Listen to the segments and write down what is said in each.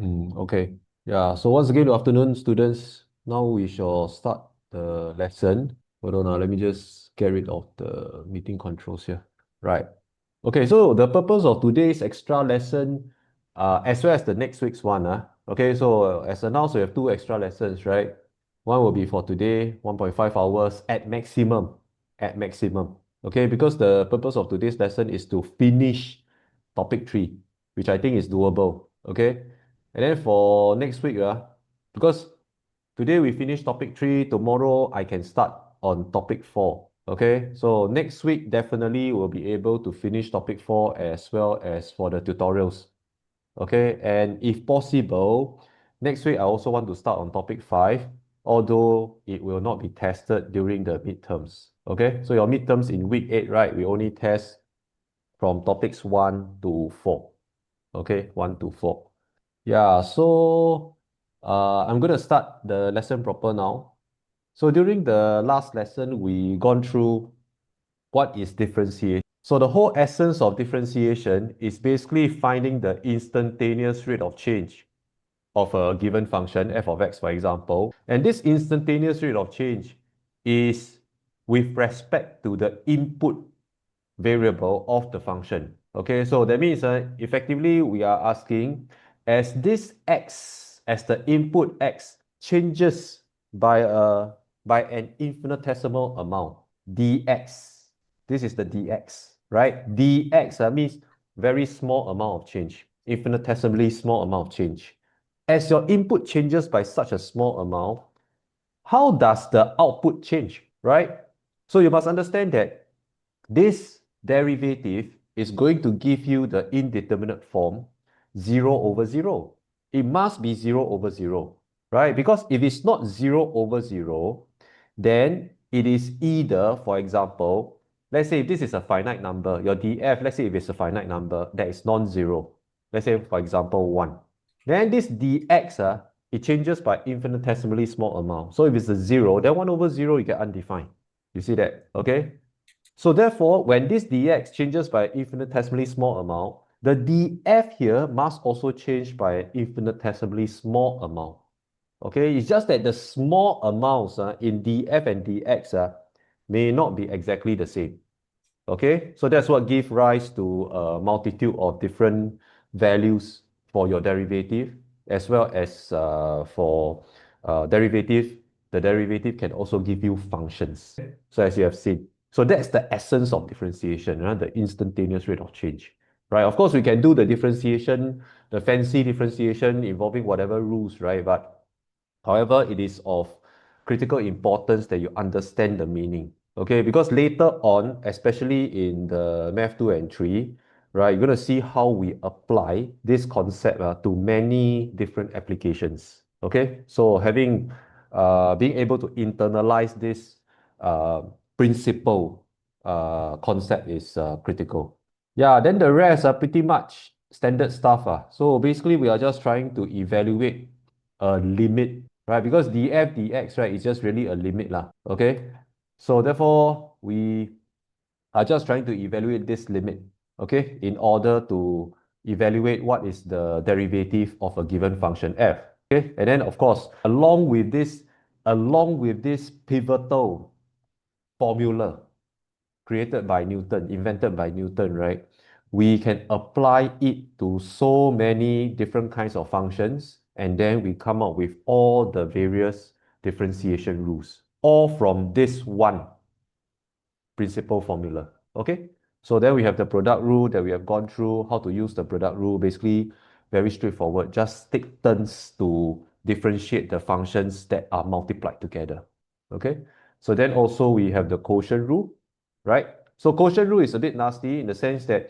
Okay. Yeah. So once again, good afternoon, students. Now we shall start the lesson. Hold on, let me just get rid of the meeting controls here. Right. Okay. So the purpose of today's extra lesson, as well as the next week's one, okay. So as announced, we have two extra lessons, right? One will be for today, 1.5 hours at maximum. At maximum. Okay. Because the purpose of today's lesson is to finish topic three, which I think is doable. Okay. And then for next week, because today we finish topic three, tomorrow I can start on topic four. Okay, so next week definitely we'll be able to finish topic four as well as for the tutorials. Okay, and if possible, next week I also want to start on topic five, although it will not be tested during the midterms. Okay, so your midterms in week eight, right? We only test from topics one to four. Okay, one to four. Yeah, so I'm going to start the lesson proper now. So during the last lesson, we gone through what is differentiation. So the whole essence of differentiation is basically finding the instantaneous rate of change of a given function, f of x, for example. And this instantaneous rate of change is with respect to the input variable of the function. Okay, so that means effectively we are asking, as this x, as the input x changes by an infinitesimal amount, dx, this is the dx, right? Dx means very small amount of change, infinitesimally small amount of change. As your input changes by such a small amount, how does the output change, right? So you must understand that this derivative is going to give you the indeterminate form 0 over 0. It must be 0 over 0, right? Because if it's not 0 over 0, then it is either, for example, let's say if this is a finite number, your df, let's say if it's a finite number that is non-zero, let's say for example 1, then this dx, it changes by infinitesimally small amount. So if it's a 0, then 1 over 0, you get undefined. You see that, okay? So therefore, when this dx changes by infinitesimally small amount, the df here must also change by an infinitesimally small amount. Okay, it's just that the small amounts in df and dx may not be exactly the same. Okay, so that's what gives rise to a multitude of different values for your derivative, as well as for derivative. The derivative can also give you functions. So as you have seen, so that's the essence of differentiation, the instantaneous rate of change, right? Of course, we can do the differentiation, the fancy differentiation involving whatever rules, right? But however, it is of critical importance that you understand the meaning. Okay, because later on, especially in the Math 2 and 3, right, you're going to see how we apply this concept to many different applications. Okay, so being able to internalize this uh, principle concept is critical. Yeah, then the rest are pretty much standard stuff. So basically, we are just trying to evaluate a limit, right? Because df dx, right, is just really a limit lah. Okay, so therefore we are just trying to evaluate this limit, okay, in order to evaluate what is the derivative of a given function f. Okay, and then of course, along with this pivotal formula created by Newton, invented by Newton, right? We can apply it to so many different kinds of functions, and then we come up with all the various differentiation rules, all from this one principal formula. Okay, so then we have the product rule that we have gone through, how to use the product rule. Basically, very straightforward. Just take turns to differentiate the functions that are multiplied together. Okay, so then also we have the quotient rule, right? So quotient rule is a bit nasty in the sense that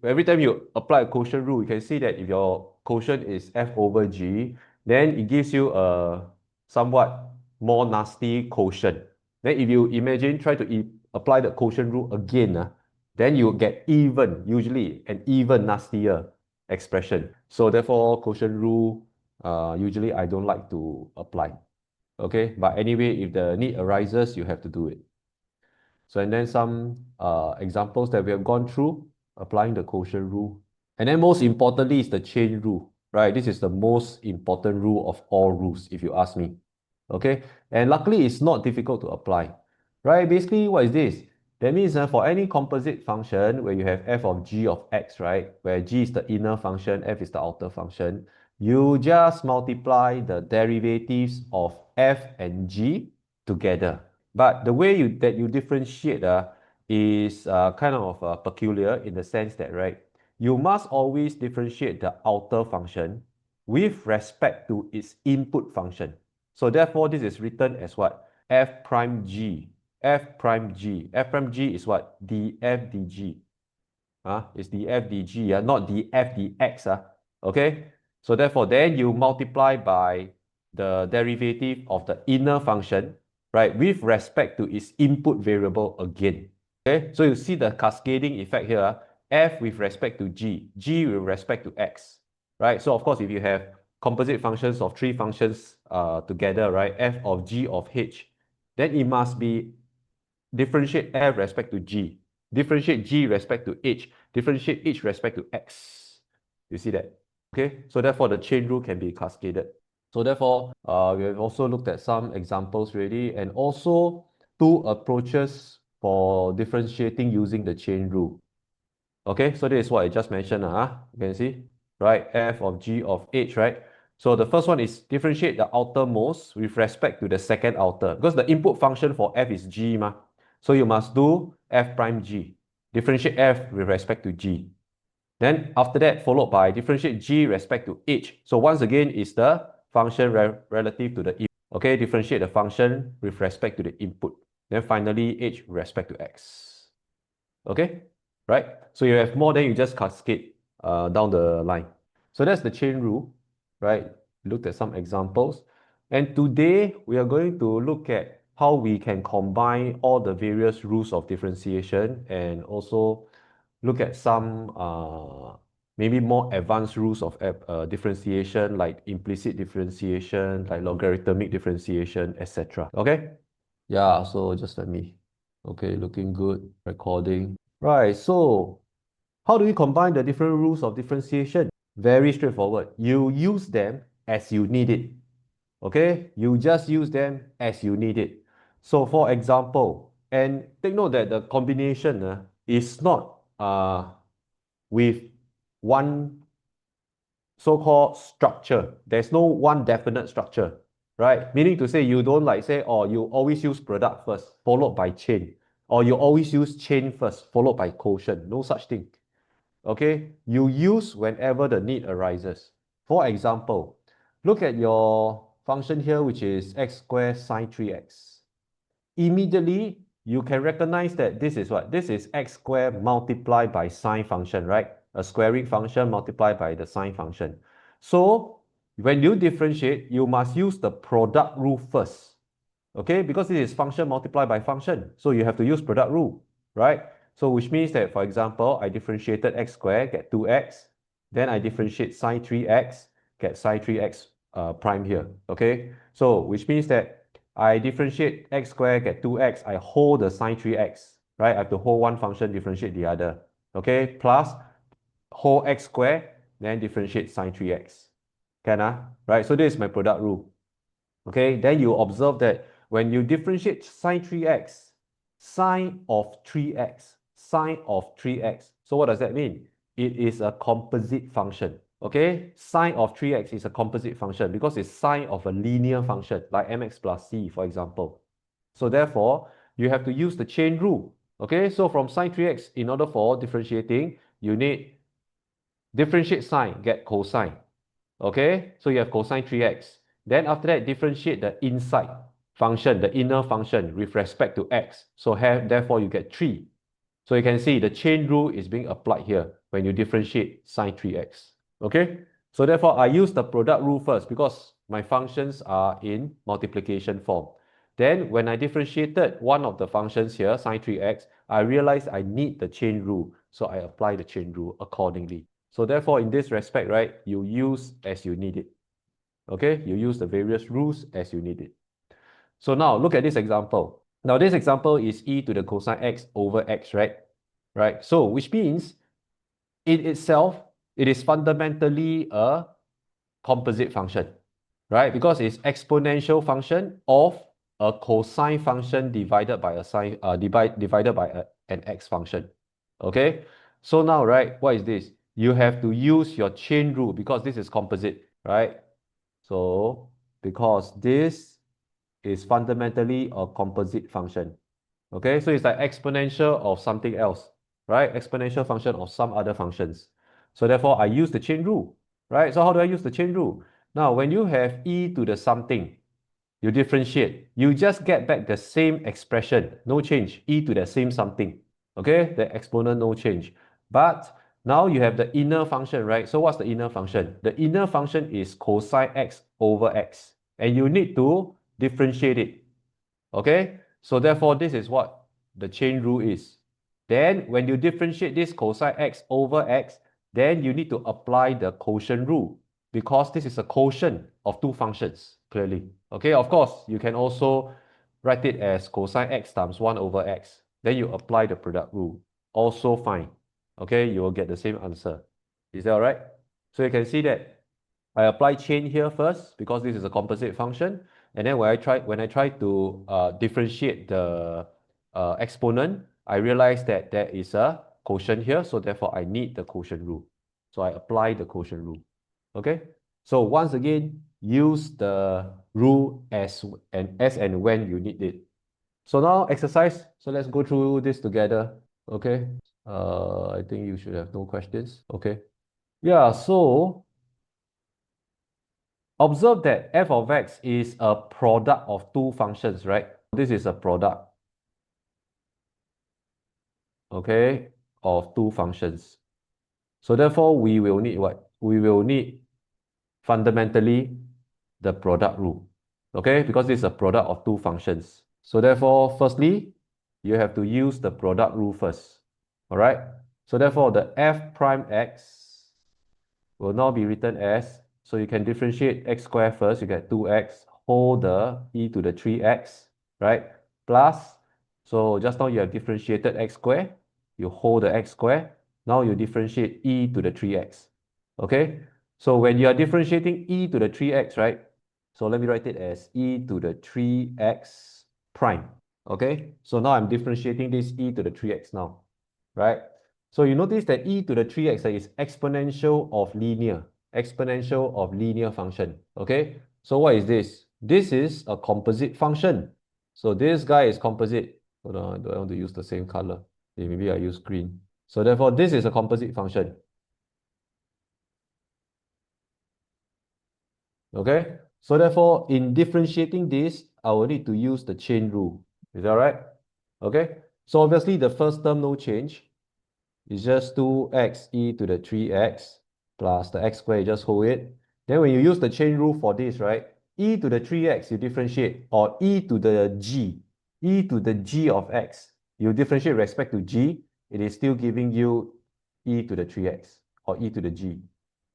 every time you apply a quotient rule, you can see that if your quotient is f over g, then it gives you a somewhat more nasty quotient. Then if you imagine, try to apply the quotient rule again, then you get usually an even nastier expression. So therefore, quotient rule, usually I don't like to apply. Okay, but anyway, if the need arises, you have to do it. So and then some examples that we have gone through, applying the quotient rule. And then most importantly is the chain rule, right? This is the most important rule of all rules, if you ask me. Okay, and luckily it's not difficult to apply, right? Basically, what is this? That means for any composite function where you have f of g of x, right? Where g is the inner function, f is the outer function, you just multiply the derivatives of f and g together. But the way that you differentiate is kind of peculiar in the sense that, right, you must always differentiate the outer function with respect to its input function. So therefore, this is written as what? F prime g. F prime g. F prime g is what? df dg. It's df dg, not df dx. Okay? So therefore, then you multiply by the derivative of the inner function, right, with respect to its input variable again. Okay? So you see the cascading effect here. F with respect to g, g with respect to x, right? So of course, if you have composite functions of three functions together, right, f of g of h, then it must be differentiate f respect to g, differentiate g respect to h, differentiate h respect to x. You see that? Okay, so therefore the chain rule can be cascaded. So therefore, we have also looked at some examples already, and also two approaches for differentiating using the chain rule. Okay, so this is what I just mentioned. You can see, right? F of g of h, right? So the first one is differentiate the outermost with respect to the second outer, because the input function for f is g, ma. So you must do f prime g. Differentiate f with respect to g. Then after that, followed by differentiate g respect to h. So once again, is the function relative to the input. Okay, differentiate the function with respect to the input. Then finally, h with respect to x. Okay, right? So you have more, then you just cascade down the line. So that's the chain rule, right? Looked at some examples. And today, we are going to look at how we can combine all the various rules of differentiation and also look at some maybe more advanced rules of differentiation, like implicit differentiation, like logarithmic differentiation, etc. Okay? Yeah, so just let me. Okay, looking good, recording. Right, so how do we combine the different rules of differentiation? Very straightforward. You use them as you need it. Okay, you just use them as you need it. So for example, and take note that the combination is not with one so-called structure. There's no one definite structure, right? Meaning to say you don't like say, oh, you always use product first, followed by chain, or you always use chain first, followed by quotient. No such thing. Okay, you use whenever the need arises. For example, look at your function here, which is x squared sine 3x. Immediately, you can recognize that this is what? This is x squared multiplied by sine function, right? A squaring function multiplied by the sine function. So, when you differentiate, you must use the product rule first. Okay, because it is function multiplied by function. So you have to use product rule, right? So which means that, for example, I differentiated x squared, get 2x. Then I differentiate sine 3x, get sine 3x prime here, okay? So which means that I differentiate x squared, get 2x, I hold the sine 3x, right? I have to hold one function, differentiate the other, okay? Plus, hold x squared, then differentiate sine 3x. Can right? So this is my product rule. Okay, then you observe that when you differentiate sine 3x, sine of 3x, sine of 3x. So what does that mean? It is a composite function. Okay, sine of 3x is a composite function because it's sine of a linear function like mx plus c, for example. So therefore, you have to use the chain rule. Okay, so from sine 3x, in order for differentiating, you need differentiate sine, get cosine. Okay, so you have cosine 3x. Then after that, differentiate the inside function, the inner function with respect to x. So therefore, you get 3. So you can see the chain rule is being applied here when you differentiate sine 3x. Okay, so therefore, I use the product rule first because my functions are in multiplication form. Then when I differentiated one of the functions here, sine 3x, I realized I need the chain rule. So I apply the chain rule accordingly. So therefore, in this respect, right, you use as you need it. Okay, you use the various rules as you need it. So now look at this example. Now this example is e to the cosine x over x, right? Right. So which means in itself, it is fundamentally a composite function, right? Because it's exponential function of a cosine function divided by a sine, divided by an x function. Okay, so now, right, what is this? You have to use your chain rule because this is composite, right? So because this is fundamentally a composite function. Okay, so it's like exponential of something else, right? Exponential function of some other functions. So therefore, I use the chain rule, right? So how do I use the chain rule? Now, when you have e to the something, you differentiate. You just get back the same expression, no change, e to the same something. Okay, the exponent, no change. But now you have the inner function, right? So what's the inner function? The inner function is cosine x over x. And you need to differentiate it. Okay, so therefore this is what the chain rule is. Then when you differentiate this cosine x over x, then you need to apply the quotient rule because this is a quotient of two functions, clearly. Okay, of course, you can also write it as cosine x times 1 over x. Then you apply the product rule. Also fine. Okay, you will get the same answer. Is that all right? So you can see that I apply chain here first because this is a composite function. And then when I try to differentiate the exponent, I realize that there is a quotient here. So therefore, I need the quotient rule. So I apply the quotient rule. Okay. So once again, use the rule as and when you need it. So now exercise. So let's go through this together. Okay. I think you should have no questions. Okay. Yeah. So observe that f of x is a product of two functions, right? This is a product, okay, of two functions. So therefore, we will need what? We will need fundamentally the product rule, okay? Because this is a product of two functions. So therefore, firstly, you have to use the product rule first, all right? So therefore, the f prime x will now be written as, so you can differentiate x squared first, you get 2x, hold the e to the 3x, right? Plus, so just now you have differentiated x squared, you hold the x squared, now you differentiate e to the 3x, okay? So when you are differentiating e to the 3x, right? So let me write it as e to the 3x prime, okay? So now I'm differentiating this e to the 3x now, right? So you notice that e to the 3x is exponential of linear function, okay? So what is this? This is a composite function. So this guy is composite. Hold on, do I want to use the same color? Okay, maybe I use green. So therefore, this is a composite function. Okay? So therefore, in differentiating this, I will need to use the chain rule. Is that right? Okay? So obviously, the first term, no change. It's just 2x e to the 3x plus the x squared, you just hold it. Then when you use the chain rule for this, right? E to the 3x, you differentiate, or e to the g of x, you differentiate respect to g, it is still giving you e to the 3x, or e to the g.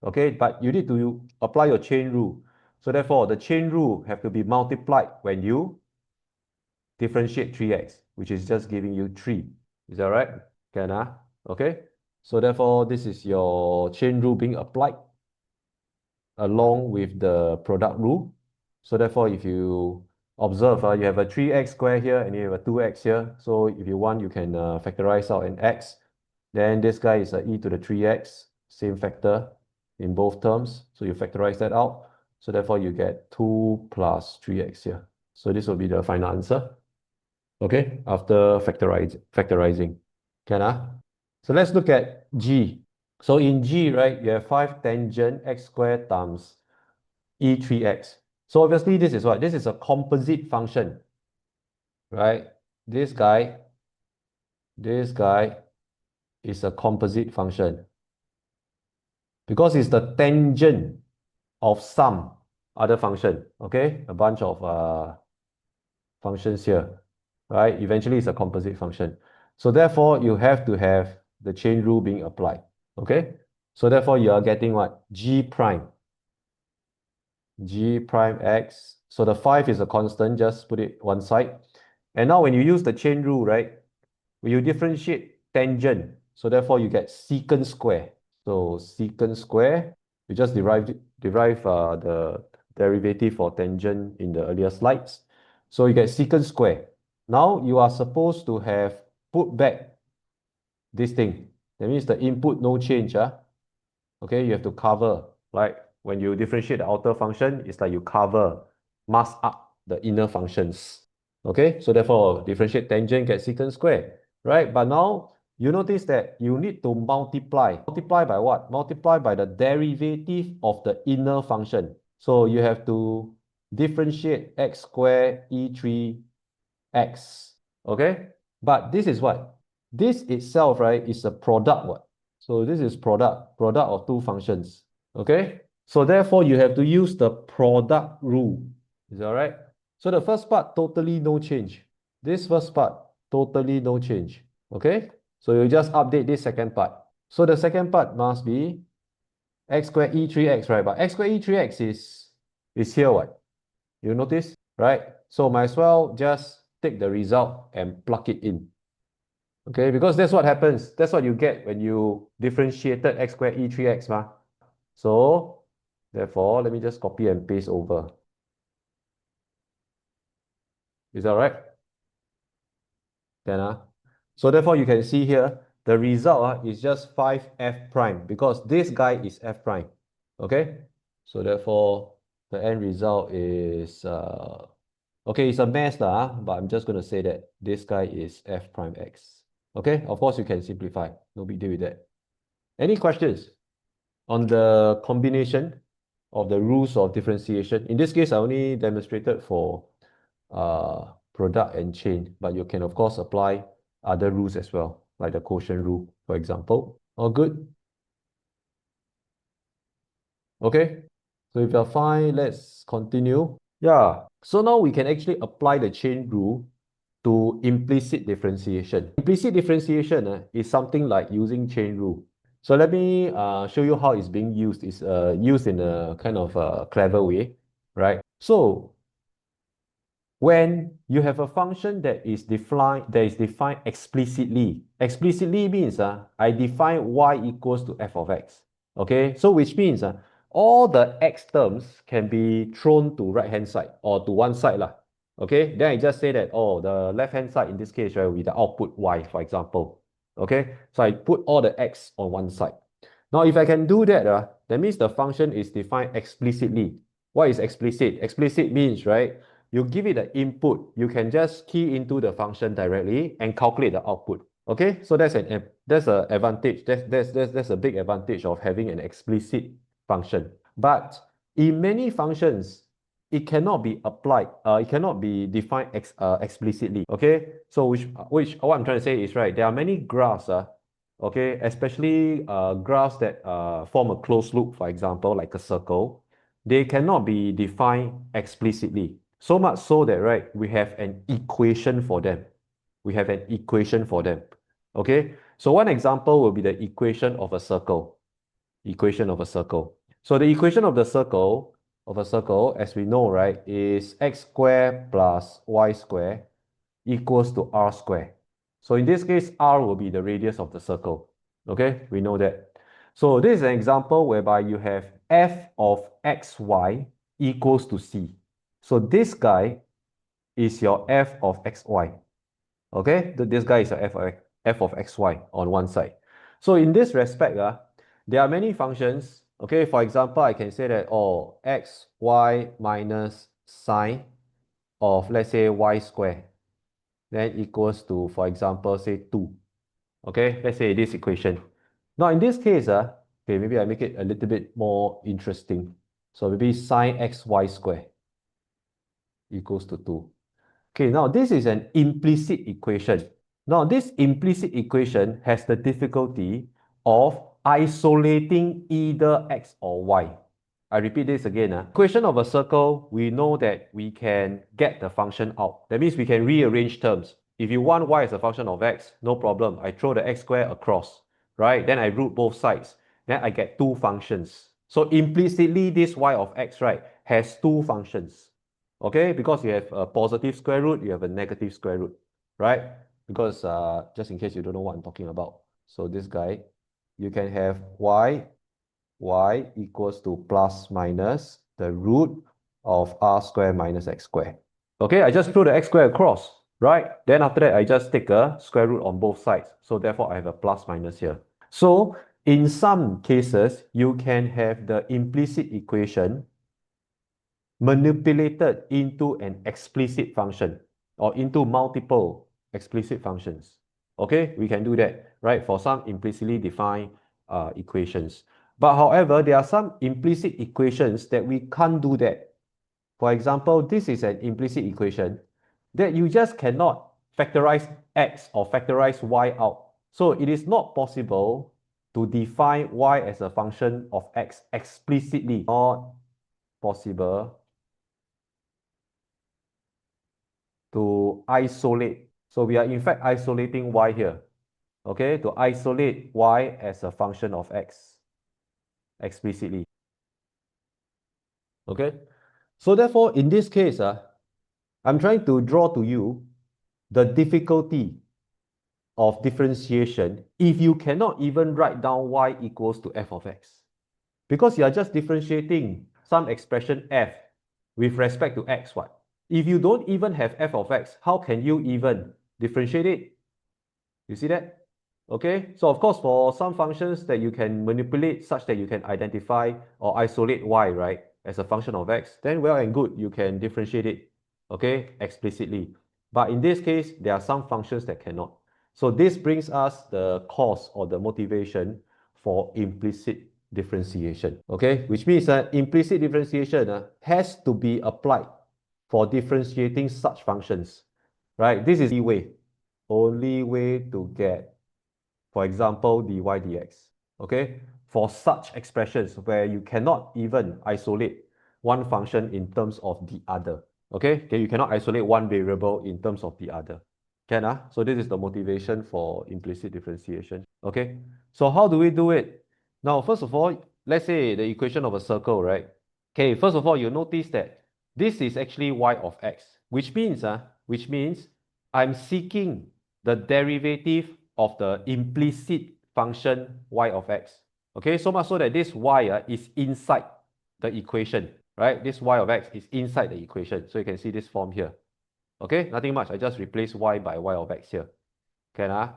Okay, but you need to apply your chain rule. So therefore, the chain rule have to be multiplied when you differentiate 3x, which is just giving you 3. Is that right? Can okay? So therefore, this is your chain rule being applied along with the product rule. So therefore, if you observe, you have a 3x squared here and you have a 2x here. So if you want, you can factorize out an x. Then this guy is e to the 3x, same factor in both terms. So you factorize that out. So therefore, you get 2 plus 3x here. So this will be the final answer. Okay, after factorizing. Can So let's look at G. So in G, right, you have 5 tangent x squared times e3x. So obviously this is what? This is a composite function, right? This guy is a composite function because it's the tangent of some other function, okay? A bunch of functions here, right? Eventually it's a composite function. So therefore, you have to have the chain rule being applied, okay? So therefore, you are getting what? G prime x. So the 5 is a constant, just put it one side. And now when you use the chain rule, right? When you differentiate tangent, so therefore you get secant square. So secant square, you just the derivative for tangent in the earlier slides. So you get secant square. Now you are supposed to have put back this thing. That means the input no change. Okay, you have to cover. Like when you differentiate the outer function, it's like you cover, mask up the inner functions. Okay, so therefore differentiate tangent get secant square, right? But now you notice that you need to multiply. Multiply by what? Multiply by the derivative of the inner function. So you have to differentiate x squared e3x. Okay, but this is what? This itself, right, is a product. What? So this is product of two functions. Okay, so therefore you have to use the product rule. Is that right? So the first part, totally no change. This first part, totally no change. Okay, so you just update this second part. So the second part must be x squared e3x, right? But x squared e3x is here, what? You notice, right? So might as well just take the result and plug it in. Okay, because that's what happens. That's what you get when you differentiated x squared e3x, ma. So therefore, let me just copy and paste over. Is that right? Then, so therefore, you can see here, the result is just 5f prime because this guy is f prime. Okay? So therefore, the end result is, okay, it's a mess, but I'm just going to say that this guy is f prime x. Okay? Of course, you can simplify. No big deal with that. Any questions on the combination of the rules of differentiation? In this case, I only demonstrated for product and chain, but you can of course apply other rules as well, like the quotient rule, for example. All good? Okay. So if you're fine, let's continue. Yeah. So now we can actually apply the chain rule to implicit differentiation. Implicit differentiation is something like using chain rule. So let me show you how it's being used. It's used in a kind of clever way, right? So when you have a function that is defined explicitly. Explicitly means I define y equals to f of x. Okay, so which means all the x terms can be thrown to right hand side or to one side lah. Okay, then I just say that, oh, the left hand side in this case, right, will be the output y, for example. Okay, so I put all the x on one side. Now if I can do that, that means the function is defined explicitly. What is explicit? Explicit means, right, you give it the input, you can just key into the function directly and calculate the output. Okay, so that's an advantage. That's a big advantage of having an explicit function. But in many functions, it cannot be applied. It cannot be defined explicitly. Okay, so which what I'm trying to say is, right, there are many graphs. Okay, especially graphs that form a closed loop, for example, like a circle. They cannot be defined explicitly. So much so that, right, we have an equation for them. We have an equation for them. Okay, so one example will be the equation of a circle. Equation of a circle. So the equation of a circle, as we know, right, is x squared plus y squared equals to r squared. So in this case, r will be the radius of the circle. Okay, we know that. So this is an example whereby you have f of xy equals to c. So this guy is your f of xy. Okay, this guy is a f of xy on one side. So in this respect, there are many functions. Okay, for example, I can say that, oh, xy minus sine of, let's say, y squared, then equals to, for example, say 2. Okay, let's say this equation. Now in this case, okay, maybe I make it a little bit more interesting. So maybe sine xy squared equals to 2. Okay, now this is an implicit equation. Now this implicit equation has the difficulty of isolating either x or y. I repeat this again. Equation of a circle, we know that we can get the function out. That means we can rearrange terms. If you want y as a function of x, no problem. I throw the x squared across, right? Then I root both sides. Then I get two functions. So implicitly, this y of x, right, has two functions. Okay, because you have a positive square root, you have a negative square root, right? Because just in case you don't know what I'm talking about. So this guy, you can have y y equals to plus minus the root of r square minus x square. Okay, I just throw the x square across, right? Then after that, I just take a square root on both sides. So therefore, I have a plus minus here. So in some cases, you can have the implicit equation manipulated into an explicit function or into multiple explicit functions. Okay, we can do that, right? For some implicitly defined equations. But however, there are some implicit equations that we can't do that. For example, this is an implicit equation that you just cannot factorize x or factorize y out. So it is not possible to define y as a function of x explicitly. Not possible to isolate. So we are in fact isolating y here. Okay, to isolate y as a function of x explicitly. Okay, so therefore in this case, I'm trying to draw to you the difficulty of differentiation if you cannot even write down y equals to f of x. Because you are just differentiating some expression f with respect to x, what? If you don't even have f of x, how can you even differentiate it? You see that? Okay, so of course, for some functions that you can manipulate such that you can identify or isolate y, right, as a function of x, then well and good, you can differentiate it, okay, explicitly. But in this case, there are some functions that cannot. So this brings us the cause or the motivation for implicit differentiation, okay, which means that implicit differentiation has to be applied for differentiating such functions, right? This is the only way to get, for example, dy dx, okay? For such expressions where you cannot even isolate one function in terms of the other, okay? You cannot isolate one variable in terms of the other. Can? So this is the motivation for implicit differentiation, okay? So how do we do it? Now, first of all, let's say the equation of a circle, right? Okay, first of all, you notice that this is actually y of x, which means I'm seeking the derivative of the implicit function y of x. Okay, so much so that this y is inside the equation, right? This y of x is inside the equation. So you can see this form here. Okay, nothing much. I just replace y by y of x here. Can?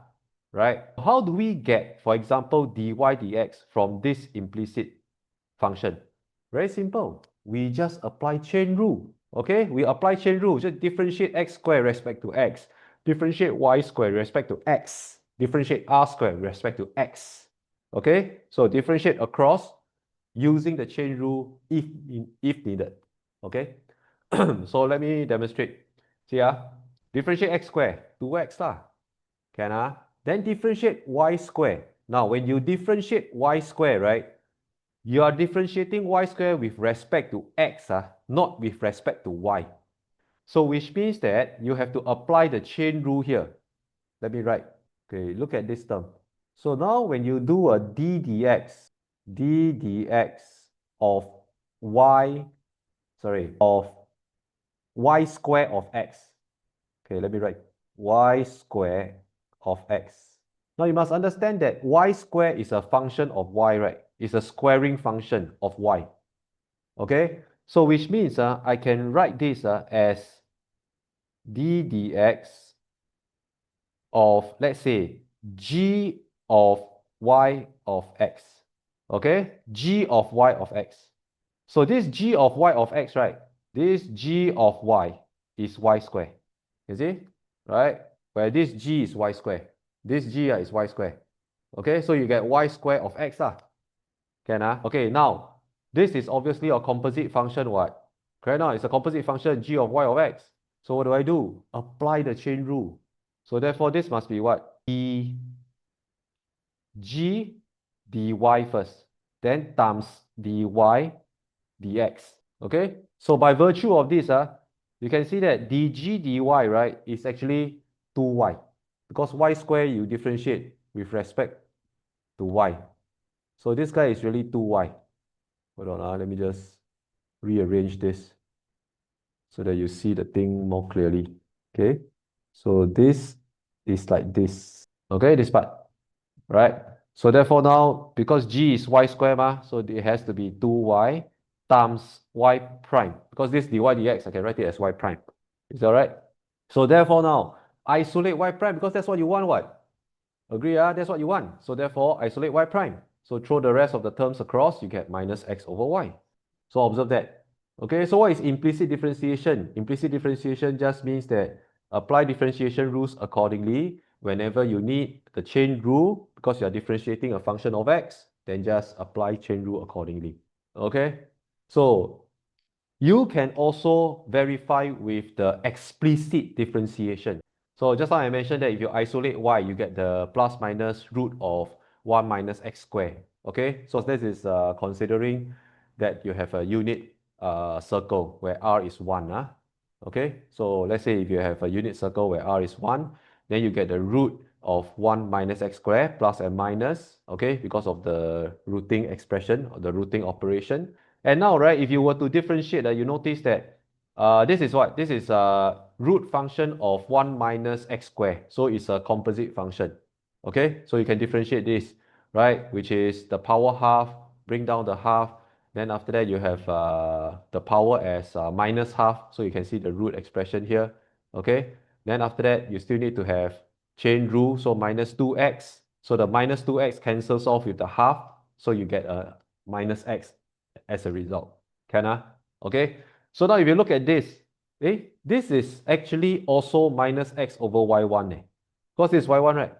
Right? How do we get, for example, dy dx from this implicit function? Very simple. We just apply chain rule. Okay, we apply chain rule. Just differentiate x squared respect to x. Differentiate y squared respect to x. Differentiate r squared respect to x. Okay, so differentiate across using the chain rule if needed. Okay, so let me demonstrate. See, differentiate x squared, 2x lah. Can? Then differentiate y squared. Now, when you differentiate y squared, right, you are differentiating y squared with respect to x, not with respect to y. So which means that you have to apply the chain rule here. Let me write. Okay, look at this term. So now when you do a d dx of y, of y square of x. Okay, let me write y square of x. Now you must understand that y square is a function of y, right? It's a squaring function of y. Okay, so which means I can write this as d dx of, let's say, g of y of x. Okay, g of y of x. So this g of y of x, right? This g of y is y square. You see? Right? Where this g is y square. This g is y square. Okay, so you get y square of x. Can? Okay, now, this is obviously a composite function, what? Correct now, it's a composite function g of y of x. So what do? Apply the chain rule. So therefore, this must be what? E g dy first, then times dy dx. Okay, so by virtue of this, you can see that dg dy, right, is actually 2y. Because y square you differentiate with respect to y. So this guy is really 2y. Hold on, let me just rearrange this so that you see the thing more clearly. Okay, so this is like this. Okay, this part, right? So therefore now, because g is y square so it has to be 2y times y prime. Because this dy dx, I can write it as y prime. Is that right? So therefore now, isolate y prime because that's what you want, what? Agree, that's what you want. So therefore, isolate y prime. So throw the rest of the terms across, you get minus x over y. So observe that. Okay, so what is implicit differentiation? Implicit differentiation just means that apply differentiation rules accordingly. Whenever you need the chain rule, because you are differentiating a function of x, then just apply chain rule accordingly. Okay, so you can also verify with the explicit differentiation. So just now I mentioned that if you isolate y, you get the plus minus root of 1 minus x squared. Okay, so this is considering that you have a unit circle where r is 1. Okay, so let's say if you have a unit circle where r is 1, then you get the root of 1 minus x squared plus and minus, okay, because of the rooting expression or the rooting operation. And now, right, if you were to differentiate, you notice that this is what? This is a root function of 1 minus x squared. So it's a composite function. Okay, so you can differentiate this, right, which is the power half, bring down the half. Then after that, you have the power as minus half. So you can see the root expression here. Okay, then after that, you still need to have chain rule. So minus 2x. So the minus 2x cancels off with the half. So you get a minus x as a result. Can Okay. So now if you look at this, this is actually also minus x over y1. Because this is y1, right?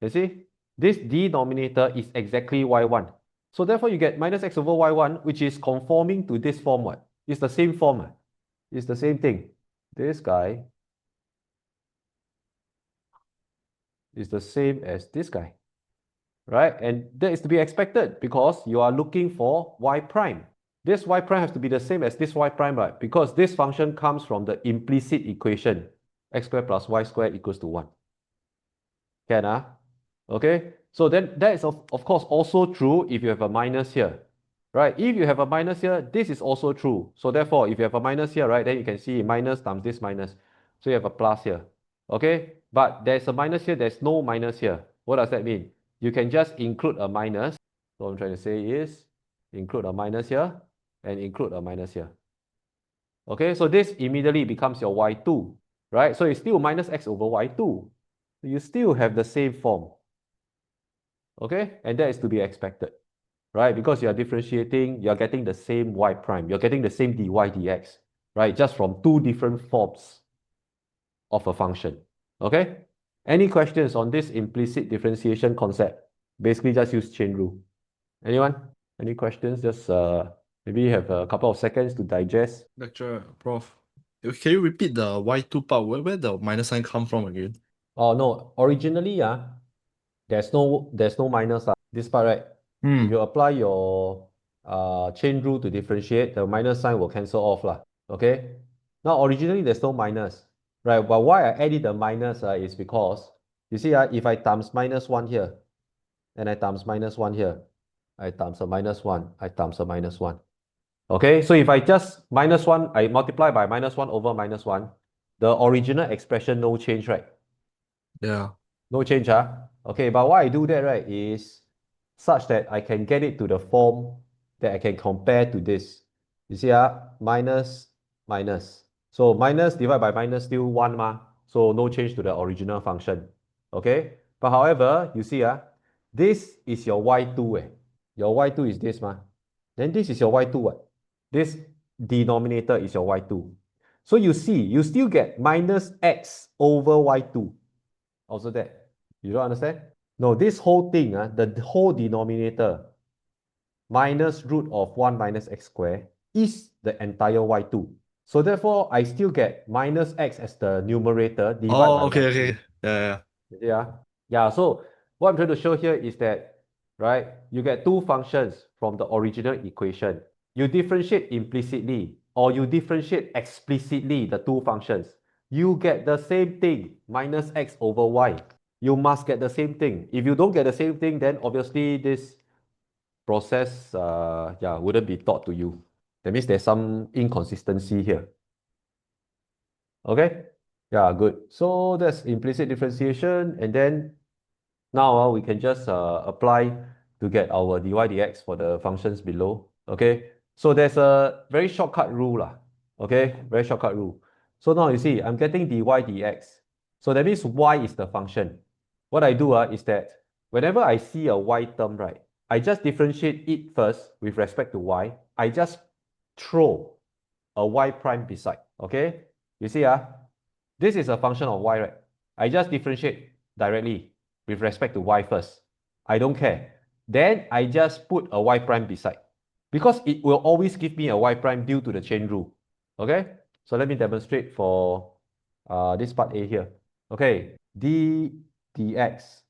You see? This denominator is exactly y1. So therefore you get minus x over y1, which is conforming to this form. What? It's the same form. It's the same thing. This guy is the same as this guy. Right? And that is to be expected because you are looking for y prime. This y prime has to be the same as this y prime, right? Because this function comes from the implicit equation, x squared plus y squared equals to 1. Can Okay, so then that is of course also true if you have a minus here, right? If you have a minus here, this is also true. So therefore, if you have a minus here, right, then you can see minus times this minus. So you have a plus here, okay? But there's a minus here, there's no minus here. What does that mean? You can just include a minus. So what I'm trying to say is include a minus here and include a minus here. Okay, so this immediately becomes your y2, right? So it's still minus x over y2. You still have the same form. Okay, and that is to be expected, right? Because you are differentiating, you're getting the same y prime, you're getting the same dy dx, right? Just from two different forms of a function. Okay, any questions on this implicit differentiation concept? Basically just use chain rule. Anyone? Any questions? Just maybe you have a couple of seconds to digest. Lecturer, prof. Can you repeat the y2 part? Where the minus sign come from again? Oh no, originally there's no minus this part, right? If you apply your chain rule to differentiate, the minus sign will cancel off okay? Now originally there's no minus, right? But why I added the minus is because you see if I times minus 1 here and I times minus 1 here, I times a minus 1, I times a minus 1. Okay, so if I just minus 1, I multiply by minus 1 over minus 1, the original expression no change, right? Yeah. No change, Okay, but why I do that, right, is such that I can get it to the form that I can compare to this. You see, minus, minus. So minus divided by minus still 1, so no change to the original function. Okay, but however, you see, this is your y2, Your y2 is this, Then this is your y2, what? This denominator is your y2. So you see, you still get minus x over y2. Also that. You don't understand? No, this whole thing, the whole denominator minus root of 1 minus x squared is the entire y2. So therefore, I still get minus x as the numerator divided by Oh, okay, y2. okay. Yeah. Yeah. Yeah, so what I'm trying to show here is that, right, you get two functions from the original equation. You differentiate implicitly or you differentiate explicitly the two functions. You get the same thing, minus x over y. You must get the same thing. If you don't get the same thing, then obviously this process wouldn't be taught to you. That means there's some inconsistency here. Okay? Yeah, good. So that's implicit differentiation. And then Now we can just apply to get our dy dx for the functions below. Okay, so there's a very shortcut rule lah. Okay, very shortcut rule. So now you see, I'm getting dy dx. So that means y is the function. What I do is that whenever I see a y term, right, I just differentiate it first with respect to y. I just throw a y prime beside. Okay, you see this is a function of y, right? I just differentiate directly with respect to y first. I don't care. Then I just put a y prime beside because it will always give me a y prime due to the chain rule. Okay, so let me demonstrate for this part A here. Okay, d dx,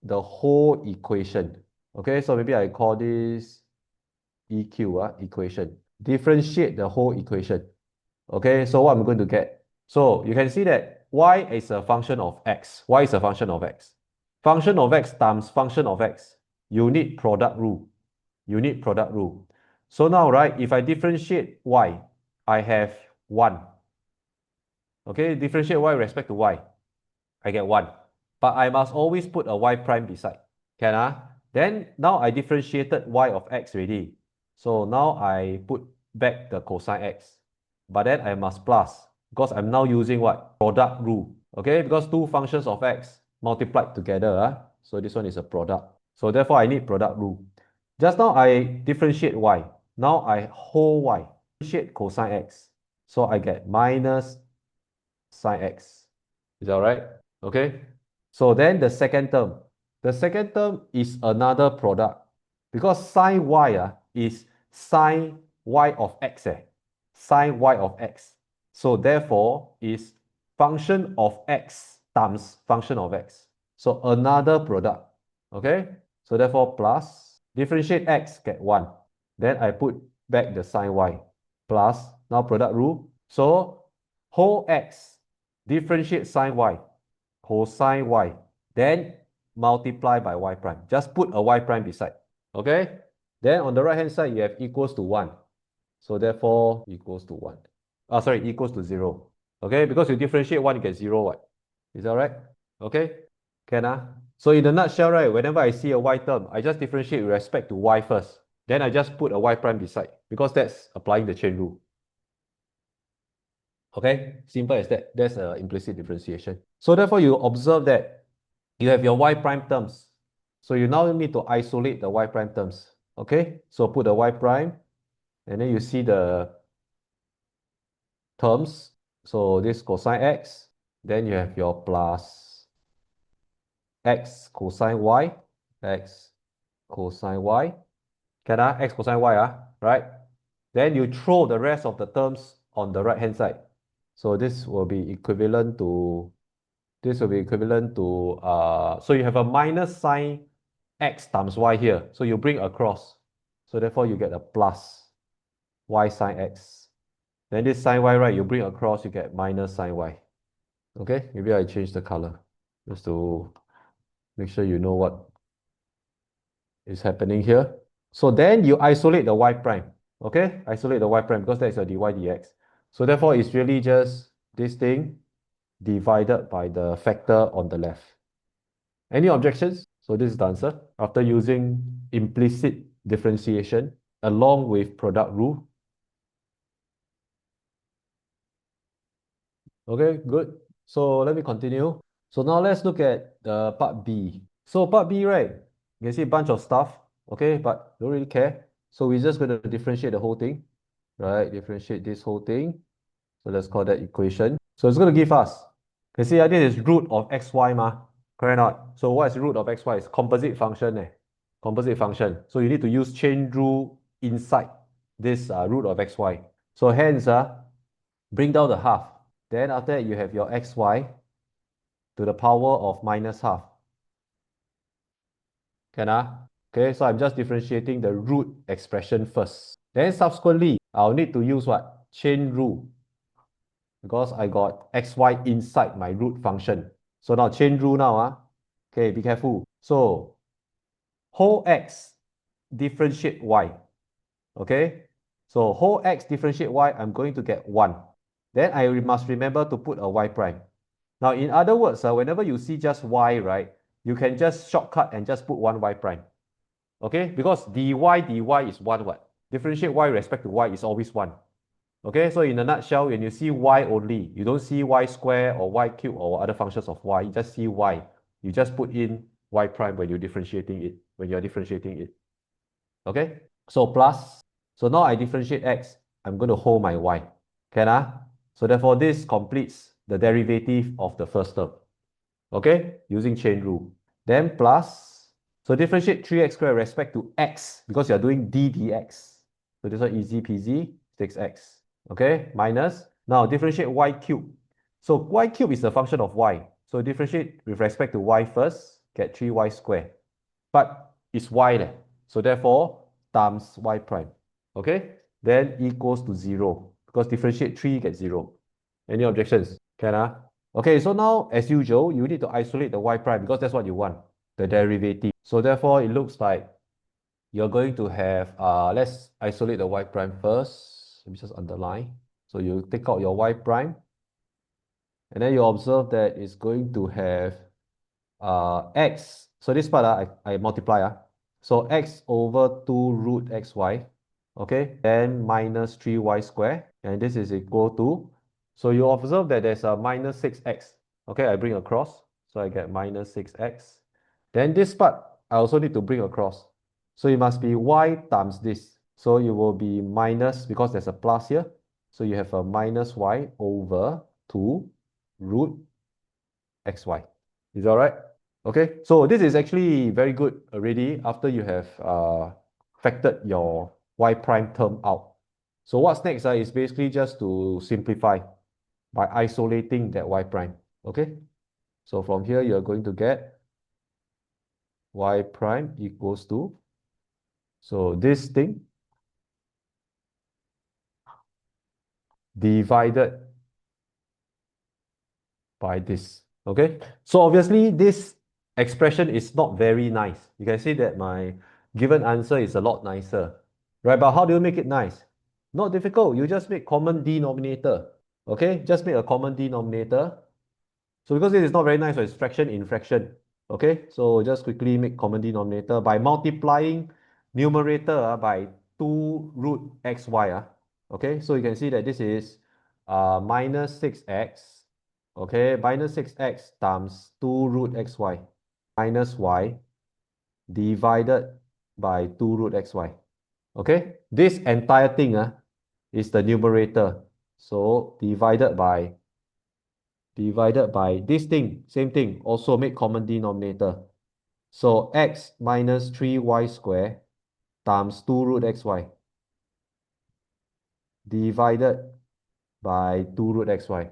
the whole equation. Okay, so maybe I call this EQ, equation. Differentiate the whole equation. Okay, so what I'm going to get? So you can see that y is a function of x. Y is a function of x. Function of x times function of x. You need product rule. You need product rule. So now, right, if I differentiate y, I have 1. Okay, differentiate y with respect to y. I get 1. But I must always put a y prime beside. Can Then now I differentiated y of x already. So now I put back the cosine x. But then I must plus because I'm now using what? Product rule. Okay, because two functions of x multiplied together. So this one is a product. So therefore I need product rule. Just now I differentiate y. Now I whole y. Differentiate cosine x. So I get minus sine x. Is that right? Okay. So then the second term. The second term is another product because sine y is sine y of x. Sine y of x. So therefore is function of x times function of x. So another product. Okay. So therefore plus differentiate x get 1. Then I put back the sine y plus now product rule. So whole x differentiate sine y cosine y, then multiply by y prime. Just put a y prime beside. Okay? Then on the right hand side, you have equals to 1. So therefore, equals to 1. Sorry, equals to 0. Okay? Because you differentiate 1, you get 0. What? Is that right? Okay? Can So in a nutshell, right, whenever I see a y term, I just differentiate with respect to y first. Then I just put a y prime beside because that's applying the chain rule. Okay, simple as that. That's implicit differentiation. So therefore, you observe that you have your y prime terms. So you now need to isolate the y prime terms. Okay, so put the y prime, and then you see the terms. So this cosine x, then you have your plus x cosine y, x cosine y. Can x cosine y, right? Then you throw the rest of the terms on the right hand side. So this will be equivalent to so you have a minus sine x times y here. So you bring across. So therefore you get a plus y sine x. Then this sine y, right, you bring across, you get minus sine y. Okay, maybe I change the color just to make sure you know what is happening here. So then you isolate the y prime. Okay, isolate the y prime because that is a dy dx. So therefore it's really just this thing divided by the factor on the left. Any objections? So this is the answer. After using implicit differentiation along with product rule. Okay, good. So let me continue. So now let's look at the part B. So part B, right? You can see a bunch of stuff, okay, but don't really care. So we're just going to differentiate the whole thing, right? Differentiate this whole thing. So let's call that equation. So it's going to give us, you can see this is root of xy, correct or not? So what is root of xy? It's composite function, composite function. So you need to use chain rule inside this root of xy. So hence, bring down the half. Then after that, you have your xy to the power of minus half. Can Okay, so I'm just differentiating the root expression first. Then subsequently, I'll need to use what? Chain rule. Because I got xy inside my root function. So now chain rule now. Okay, be careful. So whole x differentiate y. Okay, so whole x differentiate y, I'm going to get 1. Then I must remember to put a y prime. Now, in other words, whenever you see just y, right, you can just shortcut and just put 1 y prime. Okay, because dy is 1 what? Differentiate y respect to y is always 1. Okay, so in a nutshell, when you see y only, you don't see y square or y cube or other functions of y, you just see y. You just put in y prime when you're differentiating it. Okay, so plus, so now I differentiate x, I'm going to hold my y. Can I? So therefore, this completes the derivative of the first term. Okay, using chain rule. Then plus, so differentiate 3x squared with respect to x because you're doing d dx. So this one easy peasy, 6x. Okay, minus. Now differentiate y cube. So y cube is a function of y. So differentiate with respect to y first, get 3y squared. But it's y leh. So therefore, times y prime. Okay, then equals to 0 because differentiate 3 get 0. Any objections? Can I? Okay, so now, as usual, you need to isolate the y prime because that's what you want, the derivative. So therefore, it looks like you're going to have, let's isolate the y prime first. Let me just underline. So you take out your y prime, and then you observe that it's going to have x. So this part, I multiply. So x over 2 root xy, okay? Then minus 3y squared, and this is equal to, so you observe that there's a minus 6x. Okay, I bring across, so I get minus 6x. Then this part, I also need to bring across. So it must be y times this. So it will be minus, because there's a plus here. So you have a minus y over 2 root xy. Is that all right? Okay, so this is actually very good already after you have factored your y prime term out. So what's next is basically just to simplify by isolating that y prime. Okay, so from here you're going to get y prime equals to, so this thing divided by this. Okay, so obviously this expression is not very nice. You can see that my given answer is a lot nicer, right? But how do you make it nice? Not difficult. You just make common denominator. Okay, just make a common denominator. So because this is not very nice, so it's fraction in fraction. Okay, so just quickly make common denominator by multiplying numerator by 2 root xy. Okay, so you can see that this is minus 6x. Okay, minus 6x times 2 root xy minus y divided by 2 root xy. Okay, this entire thing is the numerator. So divided by this thing, same thing, also make common denominator. So x minus 3y squared times 2 root xy divided by 2 root xy.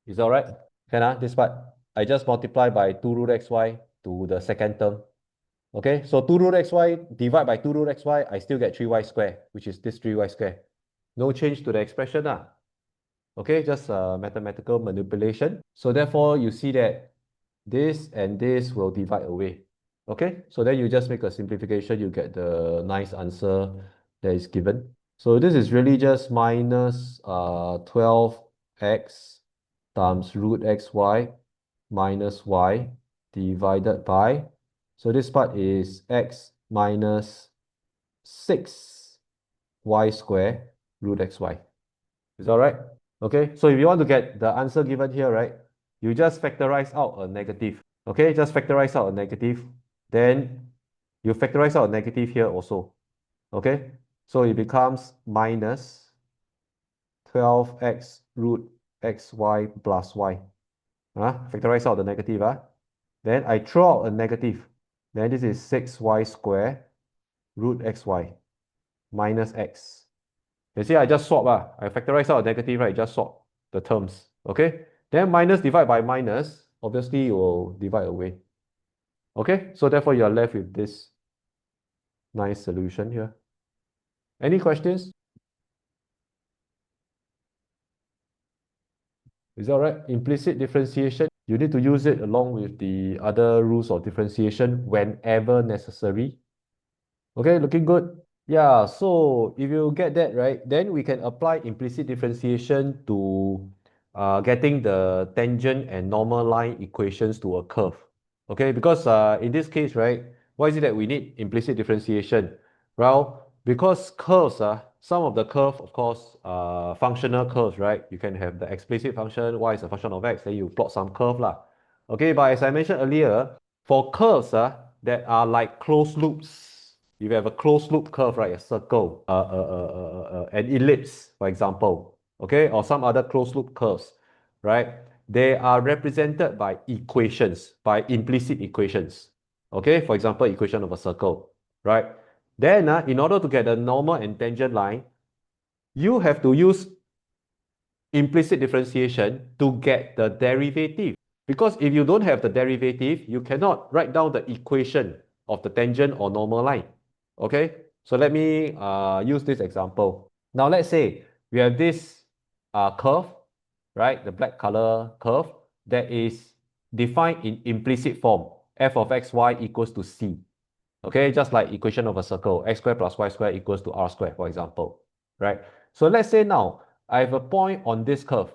Is that all right? Can this part? I just multiply by 2 root xy to the second term. Okay, so 2 root xy divide by 2 root xy, I still get 3y squared, which is this 3y squared. No change to the expression. Okay, just mathematical manipulation. So therefore, you see that this and this will divide away. Okay, so then you just make a simplification, you get the nice answer that is given. So this is really just minus 12x times root xy minus y divided by, so this part is x minus 6y squared root xy. Is that all right? Okay, so if you want to get the answer given here, right, you just factorize out a negative. Okay, just factorize out a negative. Then you factorize out a negative here also. Okay, so it becomes minus 12x root xy plus y. Factorize out the negative. Then I throw out a negative. Then this is 6y squared root xy minus x. You see, I just swap. I factorize out a negative, right? Just swap the terms. Okay? Then minus divide by minus, obviously it will divide away. Okay? So therefore you are left with this nice solution here. Any questions? Is that all right? Implicit differentiation, you need to use it along with the other rules of differentiation whenever necessary. Okay, looking good. Yeah, so if you get that right, then we can apply implicit differentiation to getting the tangent and normal line equations to a curve. Okay, because in this case, right, why is it that we need implicit differentiation? Well, because curves, some of the curve, of course, functional curves, right? You can have the explicit function, y is a function of x, then you plot some curve lah. Okay, but as I mentioned earlier, for curves that are like closed loops, if you have a closed loop curve, right, a circle, an ellipse, for example, okay, or some other closed loop curves, right? They are represented by equations, by implicit equations. Okay, for example, equation of a circle, right? Then, in order to get a normal and tangent line, you have to use implicit differentiation to get the derivative. Because if you don't have the derivative, you cannot write down the equation of the tangent or normal line. Okay, so let me use this example. Now, let's say we have this curve, right? The black color curve that is defined in implicit form. F of xy equals to c. Okay, just like equation of a circle, x squared plus y squared equals to r squared, for example, right? So let's say now I have a point on this curve.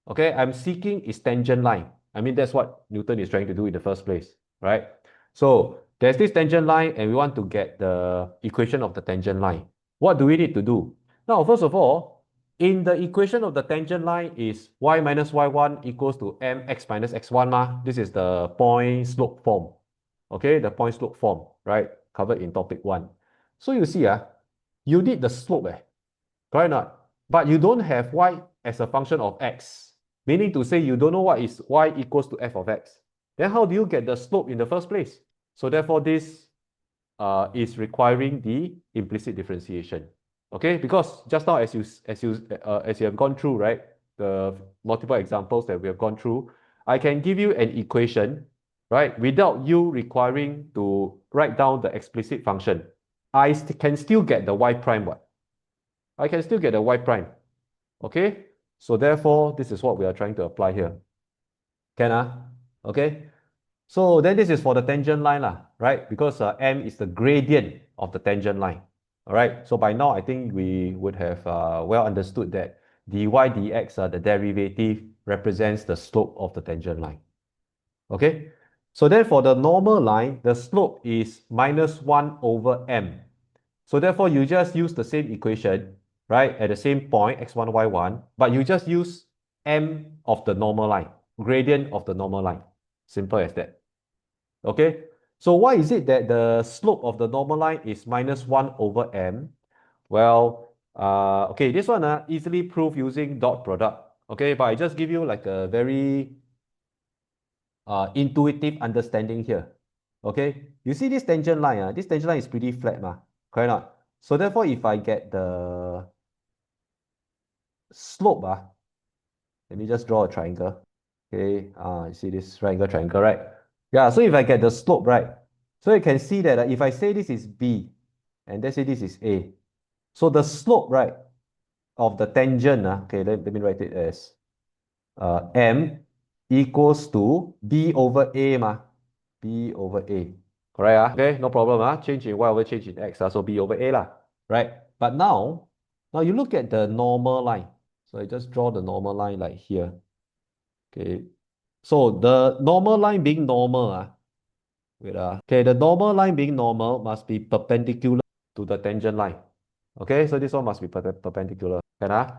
Okay, I'm seeking its tangent line. I mean, that's what Newton is trying to do in the first place, right? So there's this tangent line and we want to get the equation of the tangent line. What do we need to do? Now, first of all, in the equation of the tangent line is y minus y1 equals to mx minus x1 ma. This is the point slope form. Okay, the point slope form, right? Covered in topic 1. So you see, you need the slope, correct or not? But you don't have y as a function of x, meaning to say you don't know what is y equals to f of x. Then how do you get the slope in the first place? So therefore, this is requiring the implicit differentiation. Okay, because just now as you have gone through, right, the multiple examples that we have gone through, I can give you an equation, right, without you requiring to write down the explicit function. I can still get the y prime. What? I can still get the y prime. Okay, so therefore, this is what we are trying to apply here. Can okay? So then this is for the tangent line lah, right? Because m is the gradient of the tangent line. All right, so by now I think we would have well understood that dy dx, the derivative represents the slope of the tangent line. Okay, so then for the normal line, the slope is minus 1 over m. So therefore, you just use the same equation, right, at the same point, x1, y1, but you just use m of the normal line, gradient of the normal line. Simple as that. Okay, so why is it that the slope of the normal line is minus 1 over m? Well, okay, this one easily prove using dot product. Okay, but I just give you like a very intuitive understanding here. Okay, you see this tangent line, this tangent line is pretty flat, correct or not? So therefore, if I get the slope, let me just draw a triangle. Okay, you see this triangle, right? Yeah, so if I get the slope, right? So you can see that if I say this is B, and let's say this is A, so the slope, right, of the tangent, okay, let me write it as M equals to B over A, B over A. Correct? Okay, no problem. Change in y over change in x, so B over A lah. Right? But now you look at the normal line. So I just draw the normal line like here. Okay. So the normal line being normal, wait, okay, the normal line being normal must be perpendicular to the tangent line. Okay, so this one must be perpendicular. Can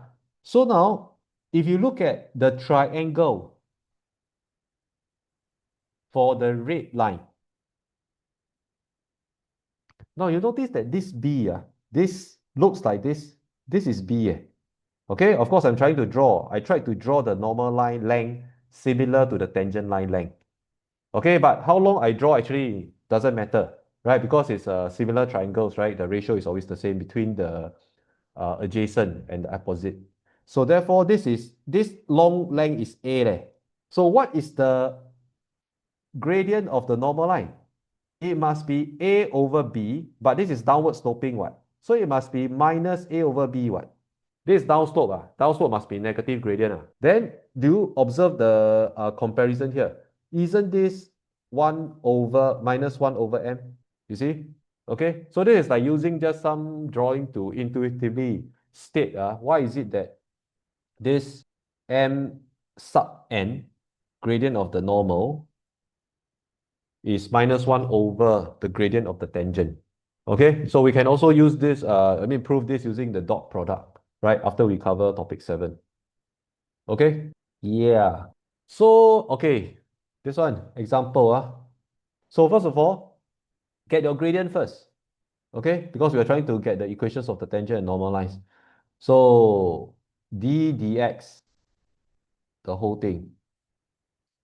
So now, if you look at the triangle for the red line, now you notice that this B, this looks like this. This is B. Okay, of course, I tried to draw the normal line length similar to the tangent line length. Okay, but how long I draw actually doesn't matter, right? Because it's similar triangles, right? The ratio is always the same between the adjacent and the opposite. So therefore, this long length is A leh. So what is the gradient of the normal line? It must be A over B, but this is downward sloping, what? So it must be minus A over B, what? This is downslope, downslope must be negative gradient. Then do you observe the comparison here? Isn't this 1 over minus 1 over m? You see? Okay, so this is like using just some drawing to intuitively state why is it that this m sub n, gradient of the normal, is minus 1 over the gradient of the tangent. Okay, so we can also use this, prove this using the dot product, right? After we cover topic 7. Okay, yeah. So, okay, this one, example. So first of all, get your gradient first. Okay, because we are trying to get the equations of the tangent and normalize. So, d dx, the whole thing.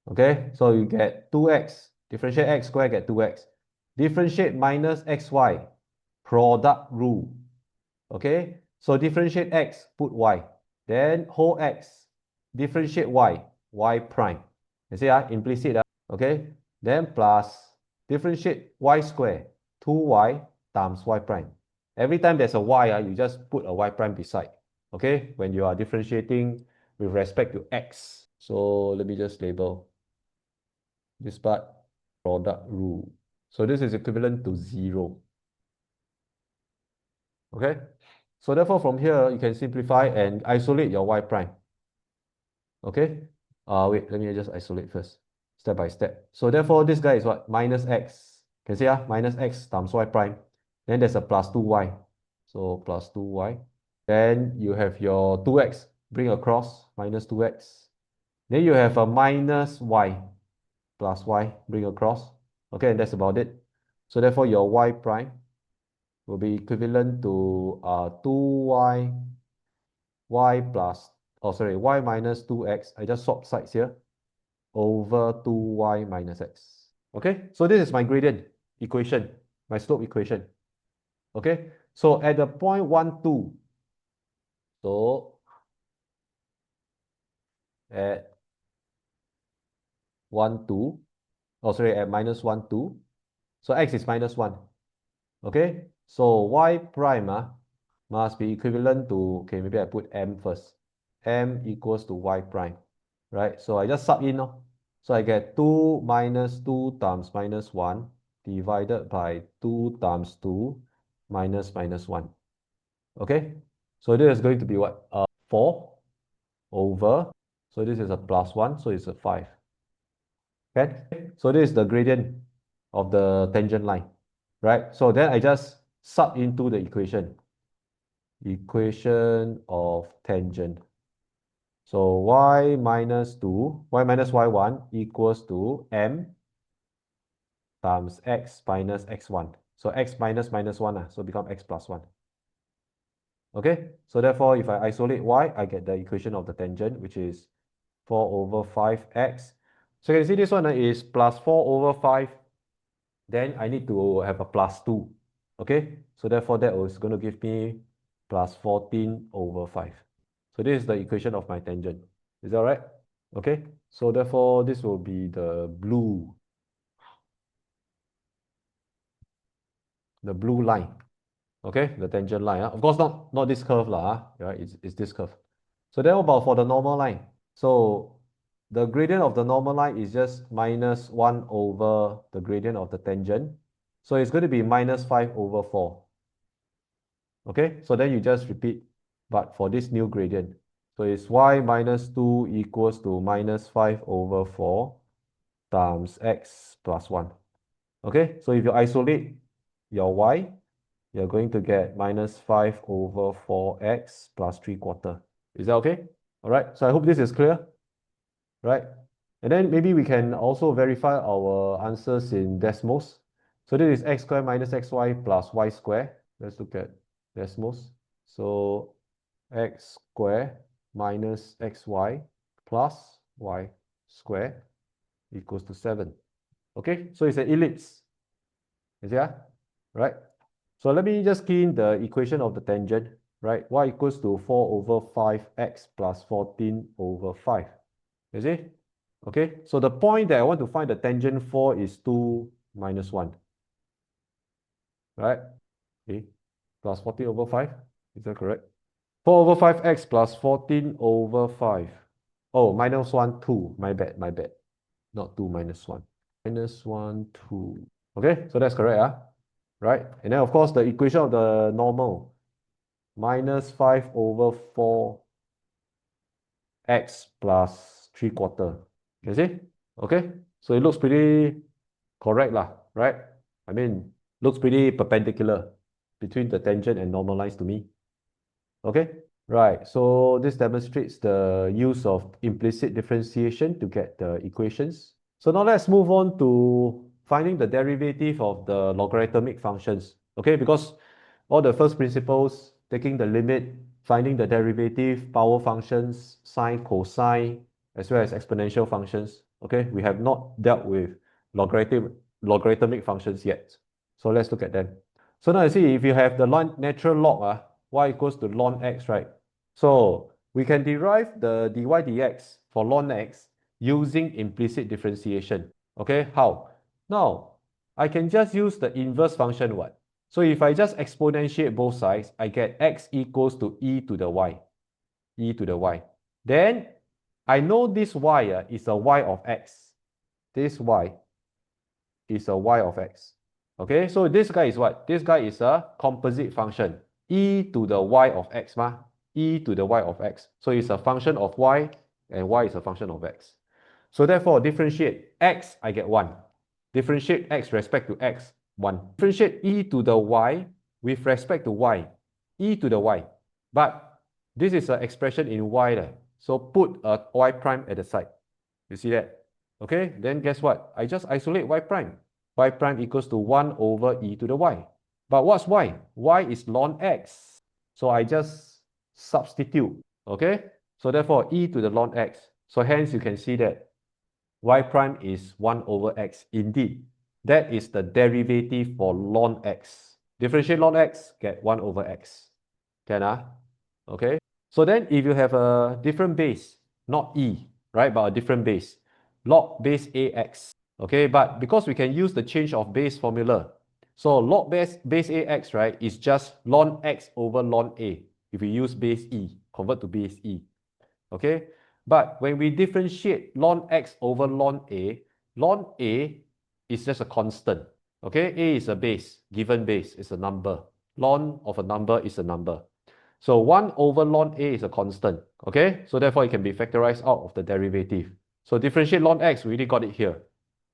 Okay, so you get 2x, differentiate x squared, get 2x. Differentiate minus xy, product rule. Okay, so differentiate x, put y. Then whole x, differentiate y prime. You see, implicit. Okay, then plus differentiate y squared, 2y times y prime. Every time there's a y, you just put a y prime beside. Okay, when you are differentiating with respect to x. So let me just label this part product rule. So this is equivalent to 0. Okay, so therefore from here you can simplify and isolate your y prime. Okay, wait, let me just isolate first, step by step. So therefore this guy is what? Minus x. Can see minus x times y prime. Then there's a plus 2y. So plus 2y. Then you have your 2x, bring across, minus 2x. Then you have a minus y plus y, bring across. Okay, and that's about it. So therefore your y prime will be equivalent to 2y, y plus, oh sorry, y minus 2x. I just swap sides here, over 2y minus x. Okay, so this is my gradient equation, my slope equation. Okay, so at the point 1, 2, so at 1, 2, oh sorry, at minus 1, 2, so x is minus 1. Okay, so y prime must be equivalent to, okay, maybe I put m first. M equals to y prime, right? So I just sub in. So I get 2 minus 2 times minus 1 divided by 2 times 2 minus minus 1. Okay, so this is going to be what? 4 over, so this is a plus 1, so it's a 5. Okay, so this is the gradient of the tangent line, right? So then I just sub into the equation of tangent. So y minus 2, y minus y1 equals to m times x minus x1. So x minus minus 1, so become x plus 1. Okay, so therefore if I isolate y, I get the equation of the tangent, which is 4 over 5x. So you can see this one is plus 4 over 5. Then I need to have a plus 2. Okay, so therefore that was going to give me plus 14 over 5. So this is the equation of my tangent. Is that right? Okay, so therefore this will be the blue line. Okay, the tangent line. Of course, not this curve, right? It's this curve. So then about for the normal line. So the gradient of the normal line is just minus 1 over the gradient of the tangent. So it's going to be minus 5 over 4. Okay, so then you just repeat, but for this new gradient. So it's y minus 2 equals to minus 5 over 4 times x plus 1. Okay, so if you isolate your y, you're going to get minus 5 over 4x plus 3/4. Is that okay? All right, so I hope this is clear, right? And then maybe we can also verify our answers in decimals. So this is x squared minus xy plus y squared. Let's look at decimals. So x squared minus xy plus y squared equals to 7. Okay, so it's an ellipse. You see, right? So let me just key in the equation of the tangent, right? Y equals to 4 over 5x plus 14 over 5. You see? Okay, so the point that I want to find the tangent for is 2 minus 1. Right? Okay, plus 14 over 5. Is that correct? 4 over 5x plus 14 over 5. Oh, minus 1, 2. My bad, my bad. Not 2 minus 1. Minus 1, 2. Okay, so that's correct, right? And then, of course, the equation of the normal. Minus 5 over 4x plus 3/4. You see? Okay, so it looks pretty Correct lah, right? I mean, looks pretty perpendicular between the tangent and normal lines to me. Okay, right. So this demonstrates the use of implicit differentiation to get the equations. So now let's move on to finding the derivative of the logarithmic functions. Okay, because all the first principles, taking the limit, finding the derivative, power functions, sine, cosine, as well as exponential functions. Okay, we have not dealt with logarithmic functions yet. So let's look at them. So now you see, if you have the natural log, y equals to ln x, right? So we can derive the dy dx for ln x using implicit differentiation. Okay, how? Now, I can just use the inverse function, what? So if I just exponentiate both sides, I get x equals to e to the y, e to the y. Then I know this y is a y of x. This y is a y of x. Okay, so this guy is what? This guy is a composite function, e to the y of x, e to the y of x. So it's a function of y, and y is a function of x. So therefore, differentiate x, I get 1. Differentiate x respect to x, 1. Differentiate e to the y with respect to y, e to the y. But this is an expression in y. So put a y prime at the side. You see that? Okay, then guess what? I just isolate y prime. Y prime equals to 1 over e to the y. But what's y? Y is ln x. So I just substitute. Okay, so therefore e to the ln x. So hence you can see that y prime is 1 over x. Indeed, that is the derivative for ln x. Differentiate ln x, get 1 over x. Can? Okay, so then if you have a different base, not e, right, but a different base, log base ax. Okay, but because we can use the change of base formula, so log base ax, right, is just ln x over ln a. If we use base e, convert to base e. Okay, but when we differentiate ln x over ln a is just a constant. Okay, a is a base, given base is a number. Ln of a number is a number. So 1 over ln a is a constant. Okay, so therefore it can be factorized out of the derivative. So differentiate ln x, we already got it here.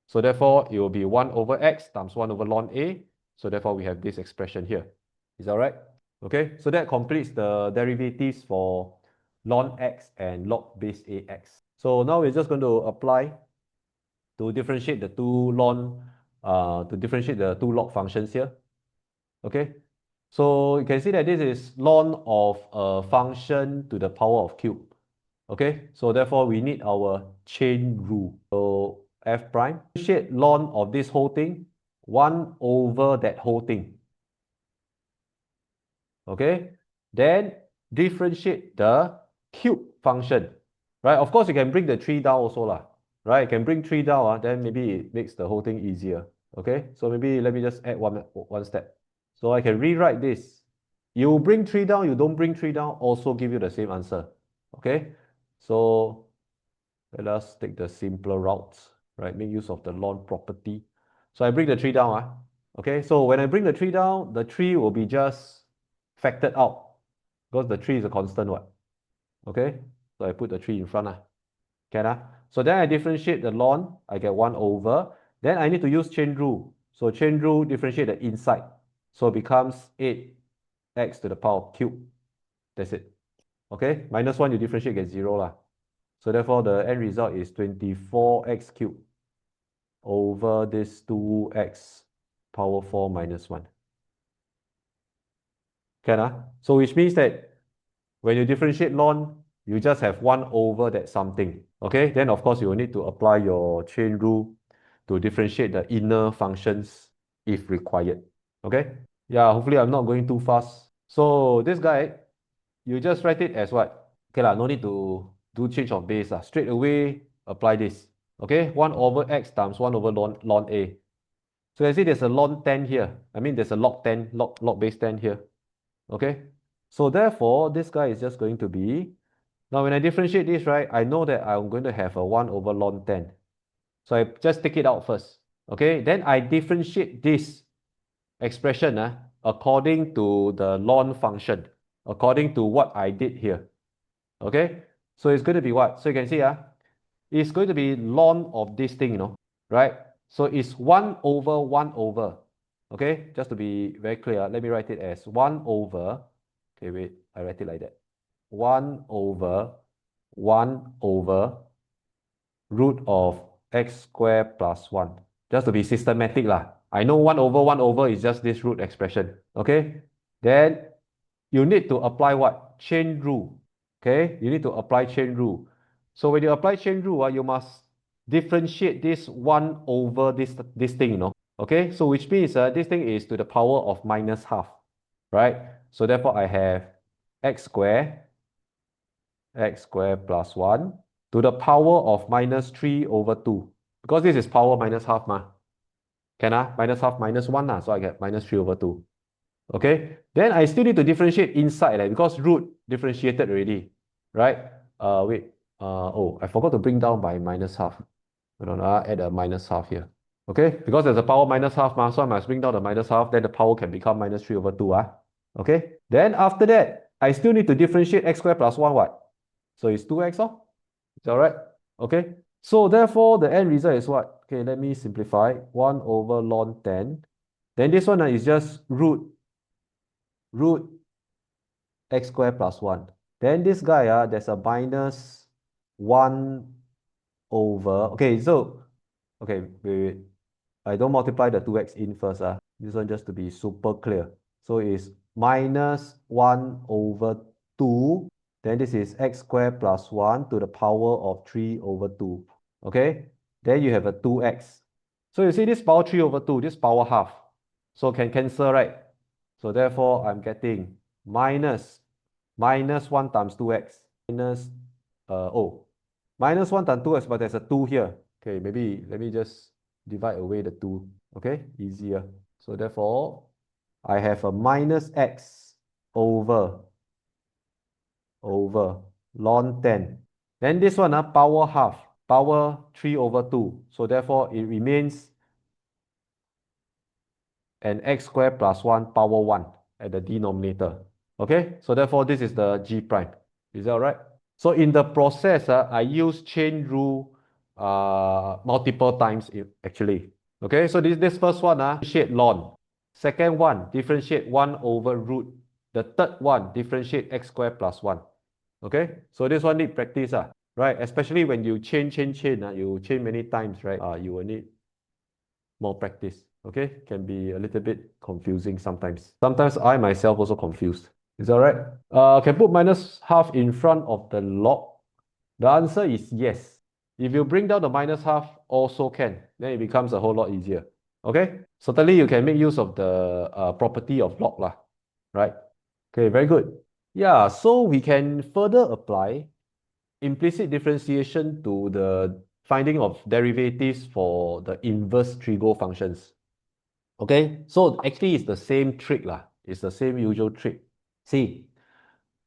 So therefore it will be 1 over x times 1 over ln a. So therefore we have this expression here. Is that right? Okay, so that completes the derivatives for ln x and log base ax. So now we're just going to apply to differentiate the two log functions here. Okay, so you can see that this is ln of a function to the power of cube. Okay, so therefore we need our chain rule. So f prime, differentiate ln of this whole thing, 1 over that whole thing. Okay, then differentiate the cube function, right? Of course, you can bring the 3 down also lah, right? You can bring 3 down, then maybe it makes the whole thing easier. Okay, so maybe let me just add one step. So I can rewrite this. You bring 3 down, you don't bring 3 down, also give you the same answer. Okay, so let us take the simpler routes, right? Make use of the ln property. So I bring the 3 down. Okay, so when I bring the 3 down, the 3 will be just factored out because the 3 is a constant, what? Okay, so I put the 3 in front. Can? So then I differentiate the ln, I get 1 over. Then I need to use chain rule. So chain rule differentiate the inside. So it becomes 8x to the power of cube. That's it. Okay, minus 1 you differentiate, get 0 lah. So therefore the end result is 24x cubed over this 2x power 4 minus 1. Can? So which means that when you differentiate ln, you just have 1 over that something. Okay, then of course you will need to apply your chain rule to differentiate the inner functions if required. Okay, yeah, hopefully I'm not going too fast. So this guy, you just write it as what? Okay lah, no need to do change of base lah. Straight away apply this. Okay, 1 over x times 1 over ln a. So you see there's a ln 10 here. I mean there's a log 10, log base 10 here. Okay, so therefore this guy is just going to be, now when I differentiate this, right, I know that I'm going to have a 1 over ln 10. So I just take it out first. Okay, then I differentiate this expression according to the ln function, according to what I did here. Okay, so it's going to be what? So you can see it's going to be ln of this thing, right? So it's 1 over 1 over. Okay, just to be very clear, let me write it as 1 over, okay, wait, I write it like that. 1 over 1 over root of x squared plus 1. Just to be systematic lah. I know 1 over 1 over is just this root expression. Okay? Then you need to apply what? Chain rule. Okay? You need to apply chain rule. So when you apply chain rule, you must differentiate this 1 over this thing, Okay? So which means this thing is to the power of minus half. Right? So therefore I have x squared plus 1 to the power of minus 3 over 2. Because this is power minus half, Can I? Minus half minus 1, so I get minus 3 over 2. Okay? Then I still need to differentiate inside, because root differentiated already. Right? Wait. Oh, I forgot to bring down by minus half. Hold on, add a minus half here. Okay? Because there's a power minus half, so I must bring down the minus half, then the power can become minus 3 over 2. Okay? Then after that, I still need to differentiate x squared plus 1, what? So it's 2x, Is that right? Okay. So therefore, the end result is what? Okay, let me simplify. 1 over ln 10. Then this one is just root x squared plus 1. Then this guy, there's a minus 1 over. Okay, so, okay, wait. I don't multiply the 2x in first. This one just to be super clear. So it's minus 1 over 2. Then this is x squared plus 1 to the power of 3 over 2. Okay? Then you have a 2x. So you see this power 3 over 2, this power half. So can cancel, right? So therefore, I'm getting minus 1 times 2x. Minus 1 times 2x, but there's a 2 here. Okay, maybe let me just divide away the 2. Okay, easier. So therefore, I have a minus x over ln 10. Then this one, power half, power 3 over 2. So therefore, it remains an x squared plus 1 power 1 at the denominator. Okay, so therefore, this is the g prime. Is that all right? So in the process, I use chain rule multiple times actually. Okay, so this first one, differentiate ln. Second one, differentiate 1 over root. The third one, differentiate x squared plus 1. Okay, so this one need practice, right? Especially when you chain, you chain many times, right? You will need more practice. Okay, can be a little bit confusing sometimes. Sometimes I myself also confused. Is that right? Can put minus half in front of the log. The answer is yes. If you bring down the minus half, also can. Then it becomes a whole lot easier. Okay? Certainly you can make use of the property of log, right? Okay, very good. Yeah, so we can further apply implicit differentiation to the finding of derivatives for the inverse trigo functions. Okay, so actually it's the same trick. It's the same usual trick. See,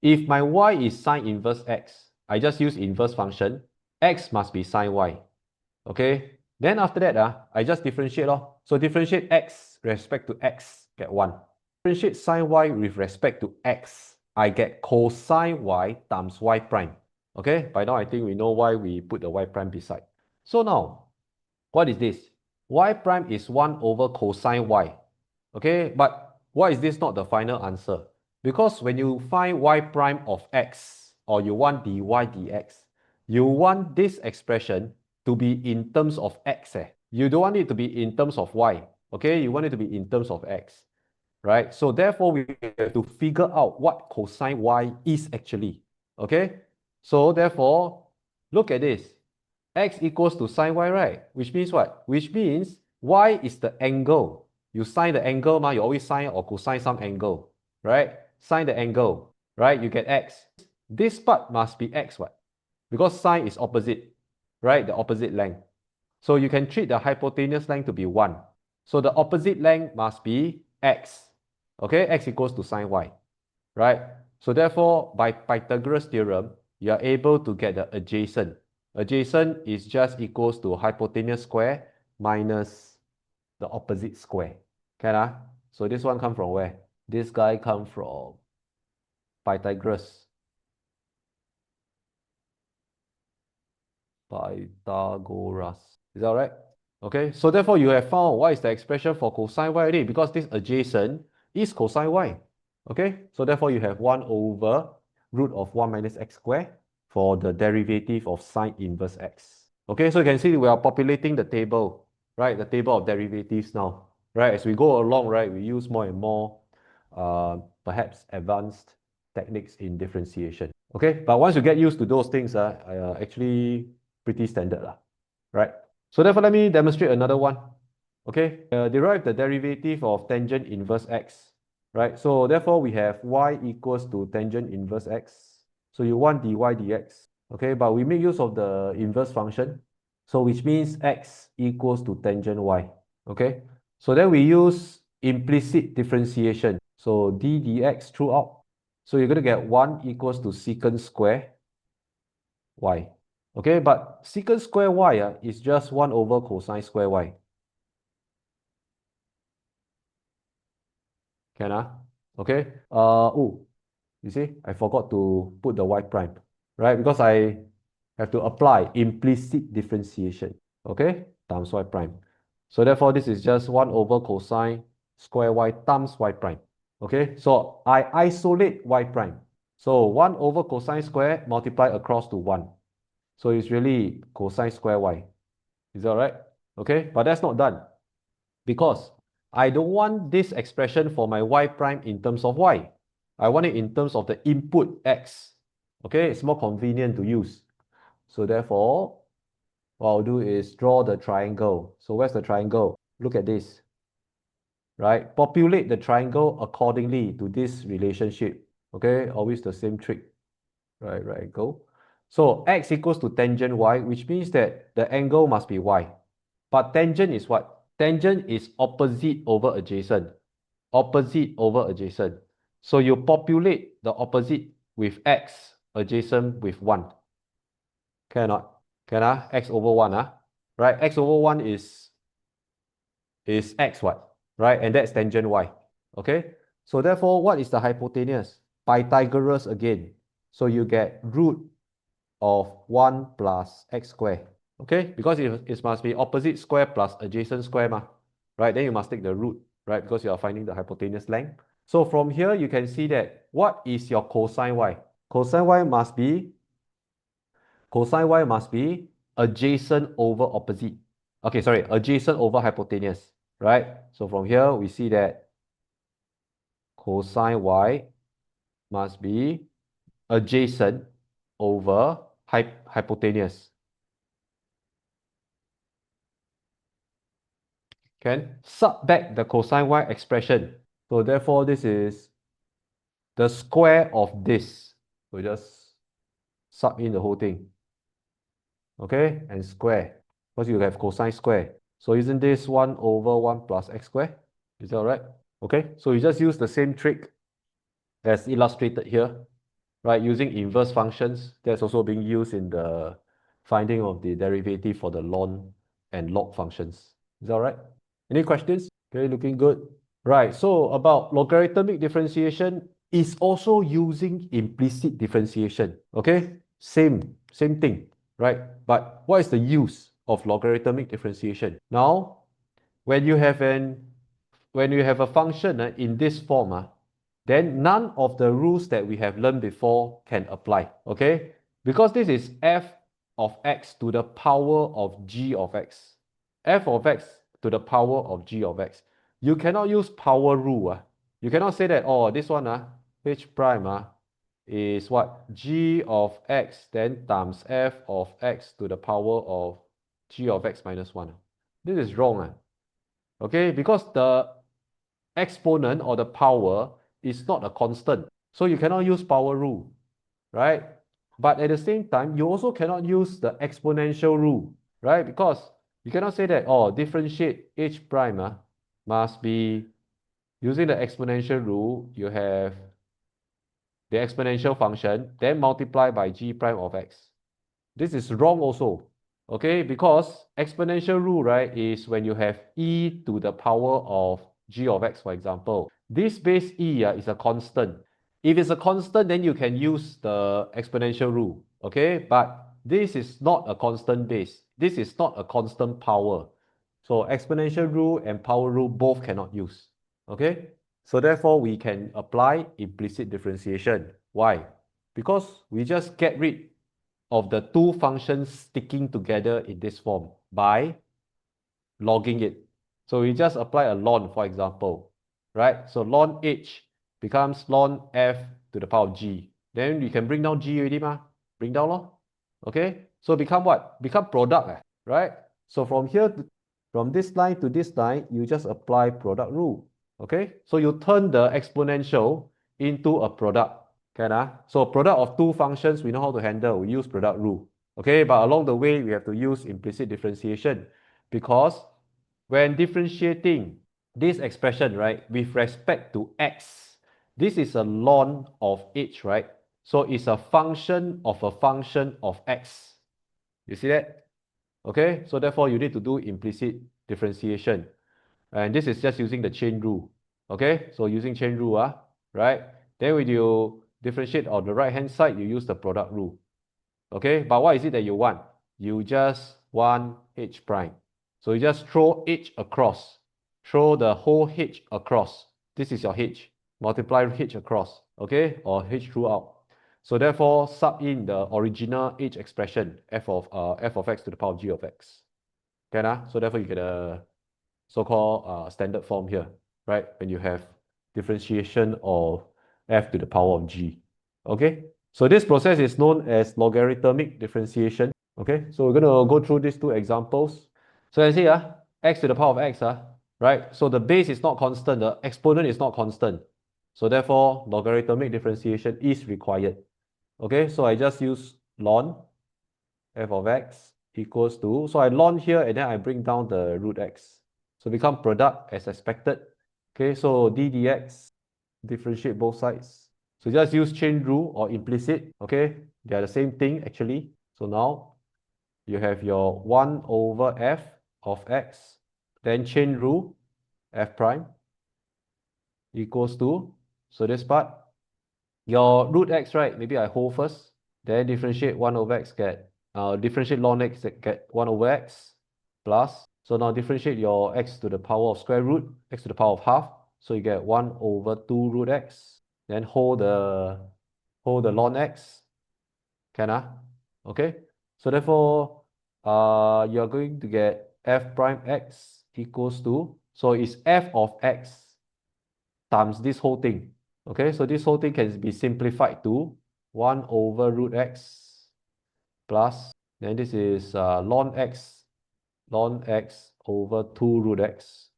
if my y is sine inverse x, I just use inverse function. X must be sine y. Okay, then after that, I just differentiate. So differentiate x respect to x, get 1. Differentiate sine y with respect to x, I get cosine y times y prime. Okay, by now I think we know why we put the y prime beside. So now, what is this? Y prime is 1 over cosine y. Okay, but why is this not the final answer? Because when you find y prime of x, or you want dy dx, you want this expression to be in terms of x. You don't want it to be in terms of y. Okay, you want it to be in terms of x. Right? So therefore, we have to figure out what cosine y is actually. Okay? So therefore, look at this. X equals to sine y, right? Which means what? Which means y is the angle. You sine the angle, you always sine or cosine some angle, right? Sine the angle, right? You get x. This part must be x, what? Because sine is opposite, right? The opposite length. So you can treat the hypotenuse length to be 1. So the opposite length must be x. Okay, x equals to sine y, right? So therefore, by Pythagoras theorem, you are able to get the adjacent. Adjacent is just equals to hypotenuse square minus the opposite square. Can So this one come from where? This guy come from Pythagoras. Pythagoras. Is that right? Okay, so therefore you have found what is the expression for cosine y already, because this adjacent is cosine y. Okay, so therefore you have 1 over root of 1 minus x squared for the derivative of sine inverse x. Okay, so you can see we are populating the table, right? The table of derivatives now, right? As we go along, right, we use more and more perhaps advanced techniques in differentiation. Okay, but once you get used to those things, actually pretty standard, right? So therefore, let me demonstrate another one. Okay, derive the derivative of tangent inverse x, right? So therefore, we have y equals to tangent inverse x. So you want dy dx, okay? But we make use of the inverse function. So which means x equals to tangent y, okay? So then we use implicit differentiation. So d dx throughout. So you're going to get 1 equals to secant square y. Okay, but secant square y is just 1 over cosine square y. Can Okay. Oh, you see, I forgot to put the y prime, right? Because I have to apply implicit differentiation. Okay, times y prime. So therefore, this is just 1 over cosine square y times y prime. Okay, so I isolate y prime. So 1 over cosine square multiply across to 1. So it's really cosine square y. Is that right? Okay, but that's not done because I don't want this expression for my y prime in terms of y. I want it in terms of the input x. Okay, it's more convenient to use. So therefore, what I'll do is draw the triangle. So where's the triangle? Look at this, right? Populate the triangle accordingly to this relationship. Okay, always the same trick. Right, go. So x equals to tangent y, which means that the angle must be y. But tangent is what? Tangent is opposite over adjacent. Opposite over adjacent. So you populate the opposite with x, adjacent with 1. Can or not? Can x over 1 Right? X over 1 is x what? Right? And that's tangent y. Okay? So therefore, what is the hypotenuse? Pythagoras again. So you get root of 1 plus x squared. Okay, because it must be opposite square plus adjacent square, right? Then you must take the root, right? Because you are finding the hypotenuse length. So from here, you can see that what is your cosine y? Cosine y must be adjacent over opposite. Okay, sorry, adjacent over hypotenuse, right? So from here, we see that cosine y must be adjacent over hypotenuse. Can sub back the cosine y expression. So therefore, this is the square of this. So just sub in the whole thing. Okay, and square. Because you have cosine square. So isn't this 1 over 1 plus x squared? Is that right? Okay, so you just use the same trick as illustrated here, right? Using inverse functions. That's also being used in the finding of the derivative for the ln and log functions. Is that right? Any questions? Okay, looking good. Right, so about logarithmic differentiation is also using implicit differentiation. Okay, same thing, right? But what is the use of logarithmic differentiation? Now, when you have a function in this form, then none of the rules that we have learned before can apply. Okay, because this is f of x to the power of g of x. F of x to the power of g of x. You cannot use power rule. You cannot say that, oh, this one, h prime is what? G of x then times f of x to the power of g of x minus 1. This is wrong. Okay, because the exponent or the power is not a constant. So you cannot use power rule, right? But at the same time, you also cannot use the exponential rule, right? Because you cannot say that, oh, differentiate h prime must be using the exponential rule, you have the exponential function, then multiply by g prime of x. This is wrong also, okay? Because exponential rule, right, is when you have e to the power of g of x, for example. This base e is a constant. If it's a constant, then you can use the exponential rule, okay? But this is not a constant base. This is not a constant power. So exponential rule and power rule both cannot use. Okay? So therefore, we can apply implicit differentiation. Why? Because we just get rid of the two functions sticking together in this form by logging it. So we just apply a ln, for example, right? So ln h becomes ln f to the power of g. Then you can bring down g already, ma? Bring down, lor. Okay? So become what? Become product, right? So from here, from this line to this line, you just apply product rule. Okay? So you turn the exponential into a product. Can So product of two functions, we know how to handle. We use product rule. Okay, but along the way, we have to use implicit differentiation because when differentiating this expression, right, with respect to x, this is a ln of h, right? So it's a function of x. You see that? Okay, so therefore you need to do implicit differentiation. And this is just using the chain rule. Okay, so using chain rule, right? Then when you differentiate on the right-hand side, you use the product rule. Okay, but what is it that you want? You just want h prime. So you just throw h across. Throw the whole h across. This is your h. Multiply h across, okay? Or h throughout. So therefore, sub in the original h expression, f of x to the power of g of x. Okay, so therefore you get a so-called standard form here, right? When you have differentiation of f to the power of g. Okay, so this process is known as logarithmic differentiation. Okay, so we're going to go through these two examples. So I see, x to the power of x, right? So the base is not constant, the exponent is not constant. So therefore, logarithmic differentiation is required. Okay, so I just use ln f of x equals to, so I ln here and then I bring down the root x. So become product as expected. Okay, so d dx, differentiate both sides. So just use chain rule or implicit. Okay, they are the same thing actually. So now you have your 1 over f of x, then chain rule f prime equals to, so this part, your root x, right? Maybe I hold first, then differentiate 1 over x, get differentiate ln x, get 1 over x plus. So now differentiate your x to the power of square root, x to the power of half. So you get 1 over 2 root x. Then hold the ln x. Can Okay. So therefore, you're going to get f prime x equals to, so it's f of x times this whole thing. Okay, so this whole thing can be simplified to 1 over root x plus, then this is ln x over 2 root x.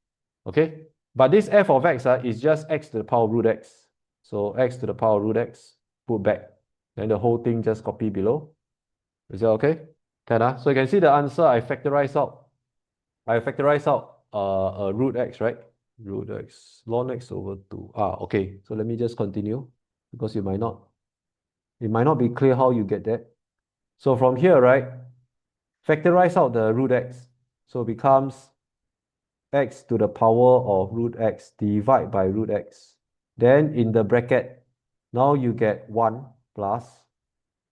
Okay, but this f of x is just x to the power of root x. So x to the power of root x, put back. Then the whole thing just copy below. Is that okay? Can So you can see the answer I factorize out. I factorize out a root x, right? Root x, ln x over 2. Okay. So let me just continue because it might not be clear how you get that. So from here, right, factorize out the root x. So it becomes x to the power of root x divide by root x. Then in the bracket, now you get 1 plus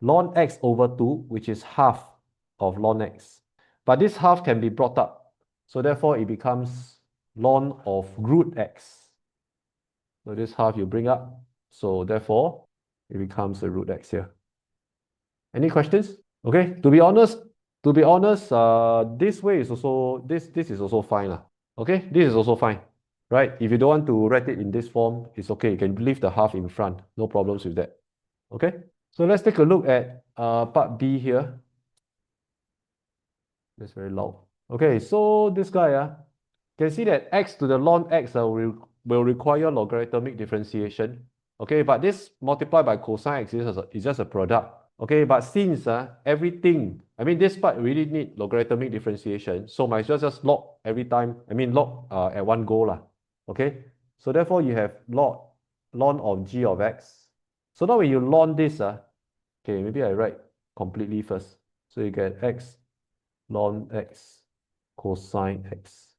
ln x over 2, which is half of ln x. But this half can be brought up. So therefore, it becomes ln of root x. So this half you bring up. So therefore, it becomes a root x here. Any questions? Okay, to be honest, this way is also, this is also fine. Okay, this is also fine, right? If you don't want to write it in this form, it's okay. You can leave the half in front. No problems with that. Okay, so let's take a look at part B here. That's very loud. Okay, so this guy, can see that x to the ln x will require logarithmic differentiation. Okay, but this multiplied by cosine x is just a product. Okay, but since everything, I mean, this part really need logarithmic differentiation, so might as well just log every time, log at one go lah. Okay, so therefore you have ln of g of x. So now when you ln this, okay, maybe I write completely first. So you get x ln x cosine x.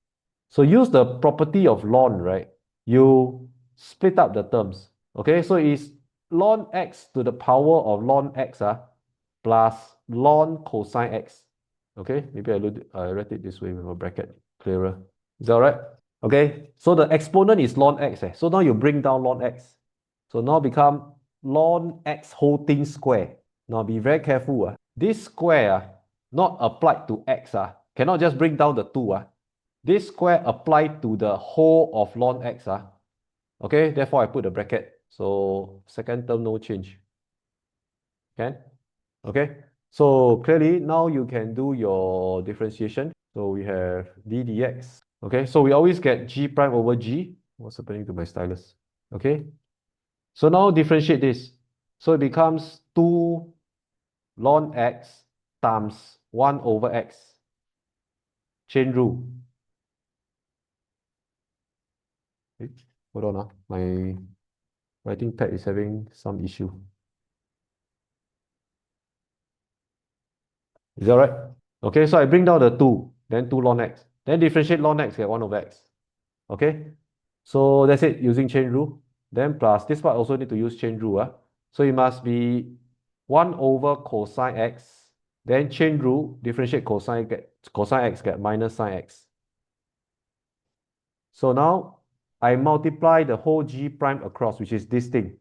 So use the property of ln, right? You split up the terms. Okay, so it's ln x to the power of ln x plus ln cosine x. Okay, maybe I write it this way with a bracket. clearer. Is that all right? Okay, so the exponent is ln x. So now you bring down ln x. So now become ln x whole thing square. Now be very careful. This square not applied to x. Cannot just bring down the 2. This square applied to the whole of ln x. Okay, therefore I put the bracket. So second term no change. Can? Okay, so clearly now you can do your differentiation. So we have d dx. Okay, so we always get g prime over g. What's happening to my stylus? Okay, so now differentiate this. So it becomes 2 ln x times 1 over x. Chain rule. Eh, hold on, my writing pad is having some issue. Is that right? Okay, so I bring down the 2, then 2 ln x. Then differentiate ln x, get 1 over x. Okay, so that's it using chain rule. Then plus this part also need to use chain rule. So it must be 1 over cosine x. Then chain rule, differentiate cosine x, get minus sine x. So now I multiply the whole g prime across, which is this thing.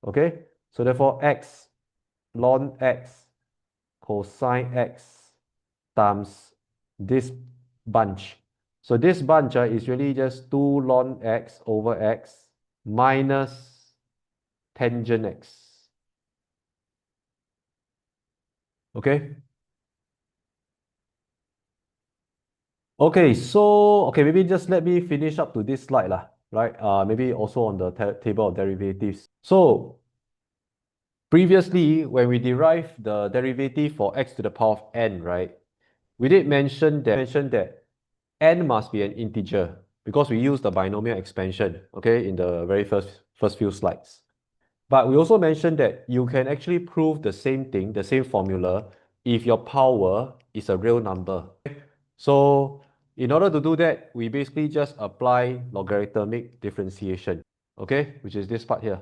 Okay, so therefore x ln x cosine x times this bunch. So this bunch is really just 2 ln x over x minus tangent x. Okay? Okay, so maybe just let me finish up to this slide lah, right? Maybe also on the table of derivatives. So previously, when we derived the derivative for x to the power of n, right? We did mention that n must be an integer because we use the binomial expansion, okay, in the very first few slides. But we also mentioned that you can actually prove the same thing, the same formula, if your power is a real number. So in order to do that, we basically just apply logarithmic differentiation, okay, which is this part here,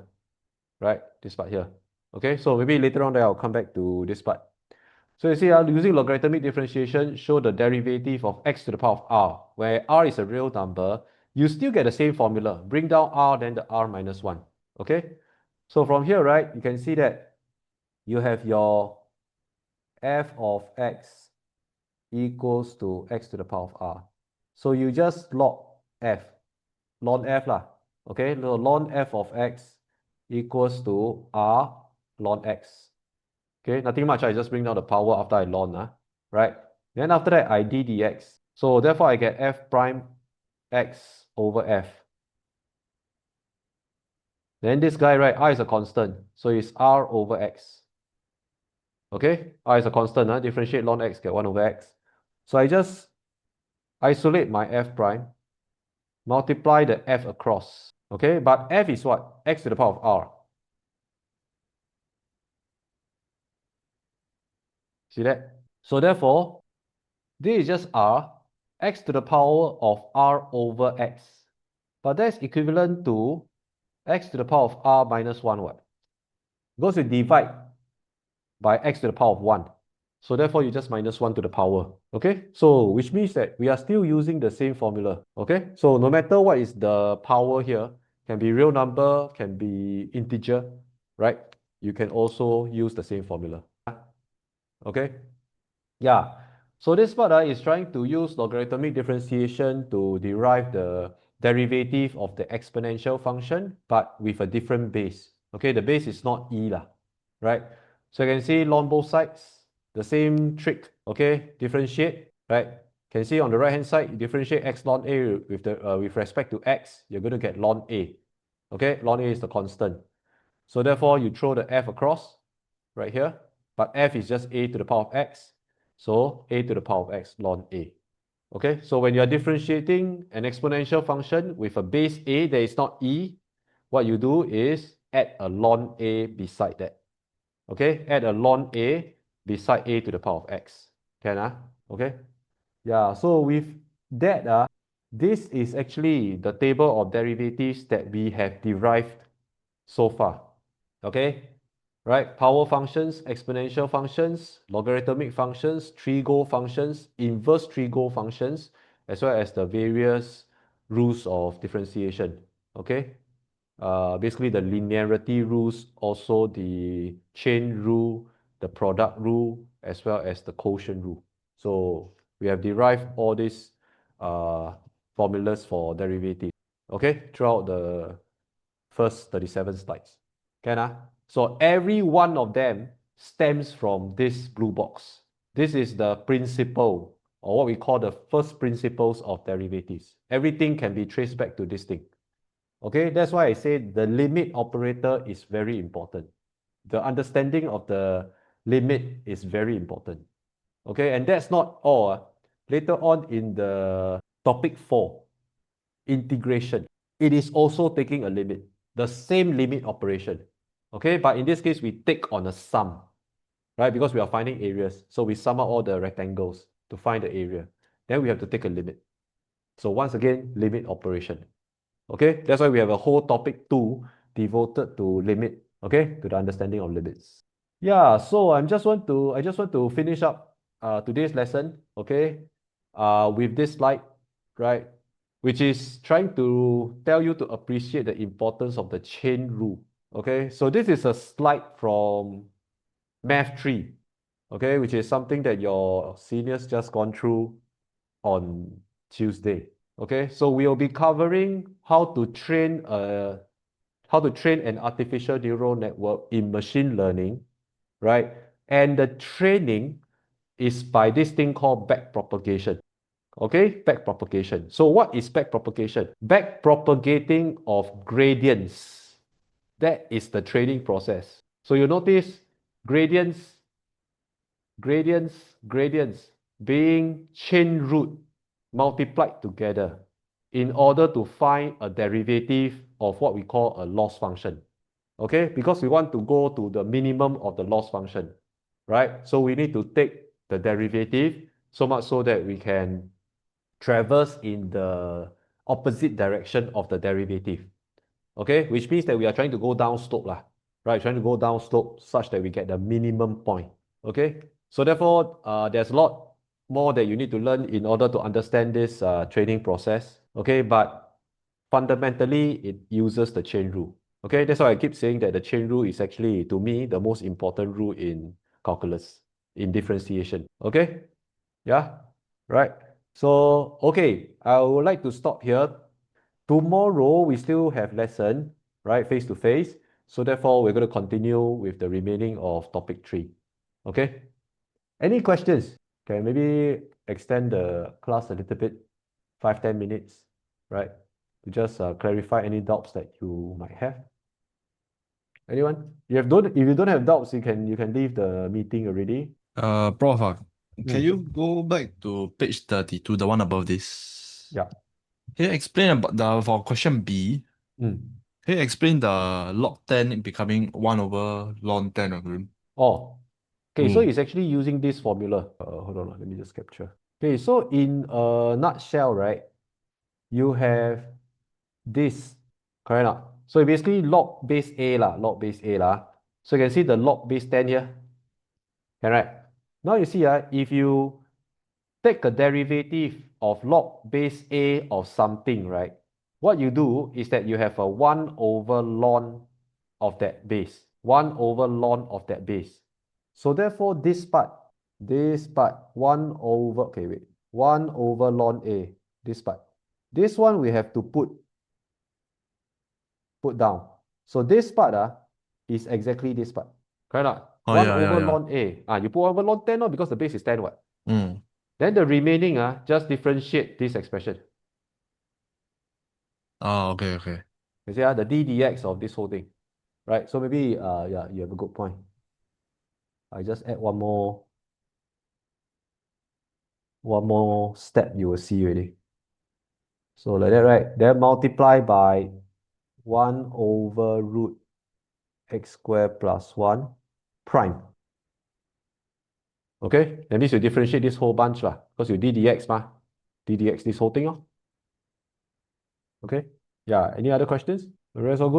right? This part here. Okay, so maybe later on I'll come back to this part. So you see, using logarithmic differentiation, show the derivative of x to the power of r, where r is a real number, you still get the same formula. Bring down r, then the r minus 1. Okay? So from here, right, you can see that you have your f of x equals to x to the power of r. So you just log f, ln f lah. Okay, so ln f of x equals to r ln x. Okay, nothing much. I just bring down the power after I ln, right? Then after that, I d dx. So therefore, I get f prime x over f. Then this guy, right, r is a constant. So it's r over x. Okay, r is a constant. Differentiate ln x, get 1 over x. So I just isolate my f prime, multiply the f across. Okay, but f is what? X to the power of r. See that? So therefore, this is just r, x to the power of r over x. But that's equivalent to x to the power of r minus 1 what? Because you divide by x to the power of 1. So therefore, you just minus 1 to the power. Okay? So which means that we are still using the same formula. Okay? So no matter what is the power here, can be real number, can be integer, right? You can also use the same formula. Okay? Yeah. So this part is trying to use logarithmic differentiation to derive the derivative of the exponential function, but with a different base. Okay, the base is not e lah, right? So you can see ln both sides, the same trick. Okay, differentiate, right? Can see on the right hand side, you differentiate x ln a with respect to x, you're going to get ln a. Okay, ln a is the constant. So therefore, you throw the f across right here, but f is just a to the power of x. So a to the power of x ln a. Okay, so when you're differentiating an exponential function with a base a that is not e, what you do is add a ln a beside that. Okay, add a ln a beside a to the power of x. Can okay? Yeah, so with that, this is actually the table of derivatives that we have derived so far. Okay, right? Power functions, exponential functions, logarithmic functions, trigo functions, inverse trigo functions, as well as the various rules of differentiation. Okay, basically the linearity rules, also the chain rule, the product rule, as well as the quotient rule. So we have derived all these formulas for derivatives, okay, throughout the first 37 slides. Can ah? So every one of them stems from this blue box. This is the principle, or what we call the first principles of derivatives. Everything can be traced back to this thing. Okay, that's why I say the limit operator is very important. The understanding of the limit is very important. Okay, and that's not all. Later on in the topic 4, integration, it is also taking a limit, the same limit operation. Okay, but in this case, we take on a sum, right? Because we are finding areas. So we sum out all the rectangles to find the area. Then we have to take a limit. So once again, limit operation. Okay, that's why we have a whole topic 2 devoted to limit, okay, to the understanding of limits. Yeah, so I just want to finish up today's lesson, okay, with this slide, right, which is trying to tell you to appreciate the importance of the chain rule. Okay, so this is a slide from Math 3, okay, which is something that your seniors just gone through on Tuesday. Okay, so we'll be covering how to train an artificial neural network in machine learning, right? And the training is by this thing called backpropagation. Okay, backpropagation. So what is backpropagation? Backpropagating of gradients. That is the training process. So you notice gradients, gradients being chain root multiplied together in order to find a derivative of what we call a loss function. Okay, because we want to go to the minimum of the loss function, right? So we need to take the derivative so much so that we can traverse in the opposite direction of the derivative. Okay, which means that we are trying to go down slope lah, right? Trying to go down slope such that we get the minimum point. Okay, so therefore, there's a lot more that you need to learn in order to understand this training process. Okay, but fundamentally, it uses the chain rule. Okay, that's why I keep saying that the chain rule is actually, to me, the most important rule in calculus, in differentiation. Okay, yeah, right. So, okay, I would like to stop here. Tomorrow, we still have lesson, right, face to face. So therefore, we're going to continue with the remaining of topic 3. Okay? Any questions? Can maybe extend the class a little bit, 5-10 minutes, right? To just clarify any doubts that you might have. Anyone? If you don't have doubts, you can leave the meeting already. Prof, can you Mm. go back to page 32, the one above this? Yeah. Can you explain about for question B? Mm. Can you explain the log 10 becoming 1 over log 10 again? Oh, okay, so Mm. it's actually using this formula. Hold on, let me just capture. Okay, so in a nutshell, right, you have this, correct or not? So basically log base A lah, log base A lah. So you can see the log base 10 here, can right? Now you see, if you take a derivative of log base A of something, right? What you do is that you have a 1 over ln of that base, 1 over ln of that base. So therefore, this part, 1 over, okay, wait, 1 over ln A, this part. This one we have to put down. So this part is exactly this part. Correct or not? Oh, 1 yeah, yeah, over yeah. ln A. You put 1 over ln 10 because the base is 10 what? Mm. Then the remaining just differentiate this expression. Ah, okay, okay. You see the d dx of this whole thing. Right? So maybe yeah, you have a good point. I just add one more step you will see already. So like that, right? Then multiply by 1 over root x squared plus 1 prime. Okay? That means you differentiate this whole bunch lah, because you d dx mah. D dx this whole thing. Okay? Yeah, any other questions? The rest all good?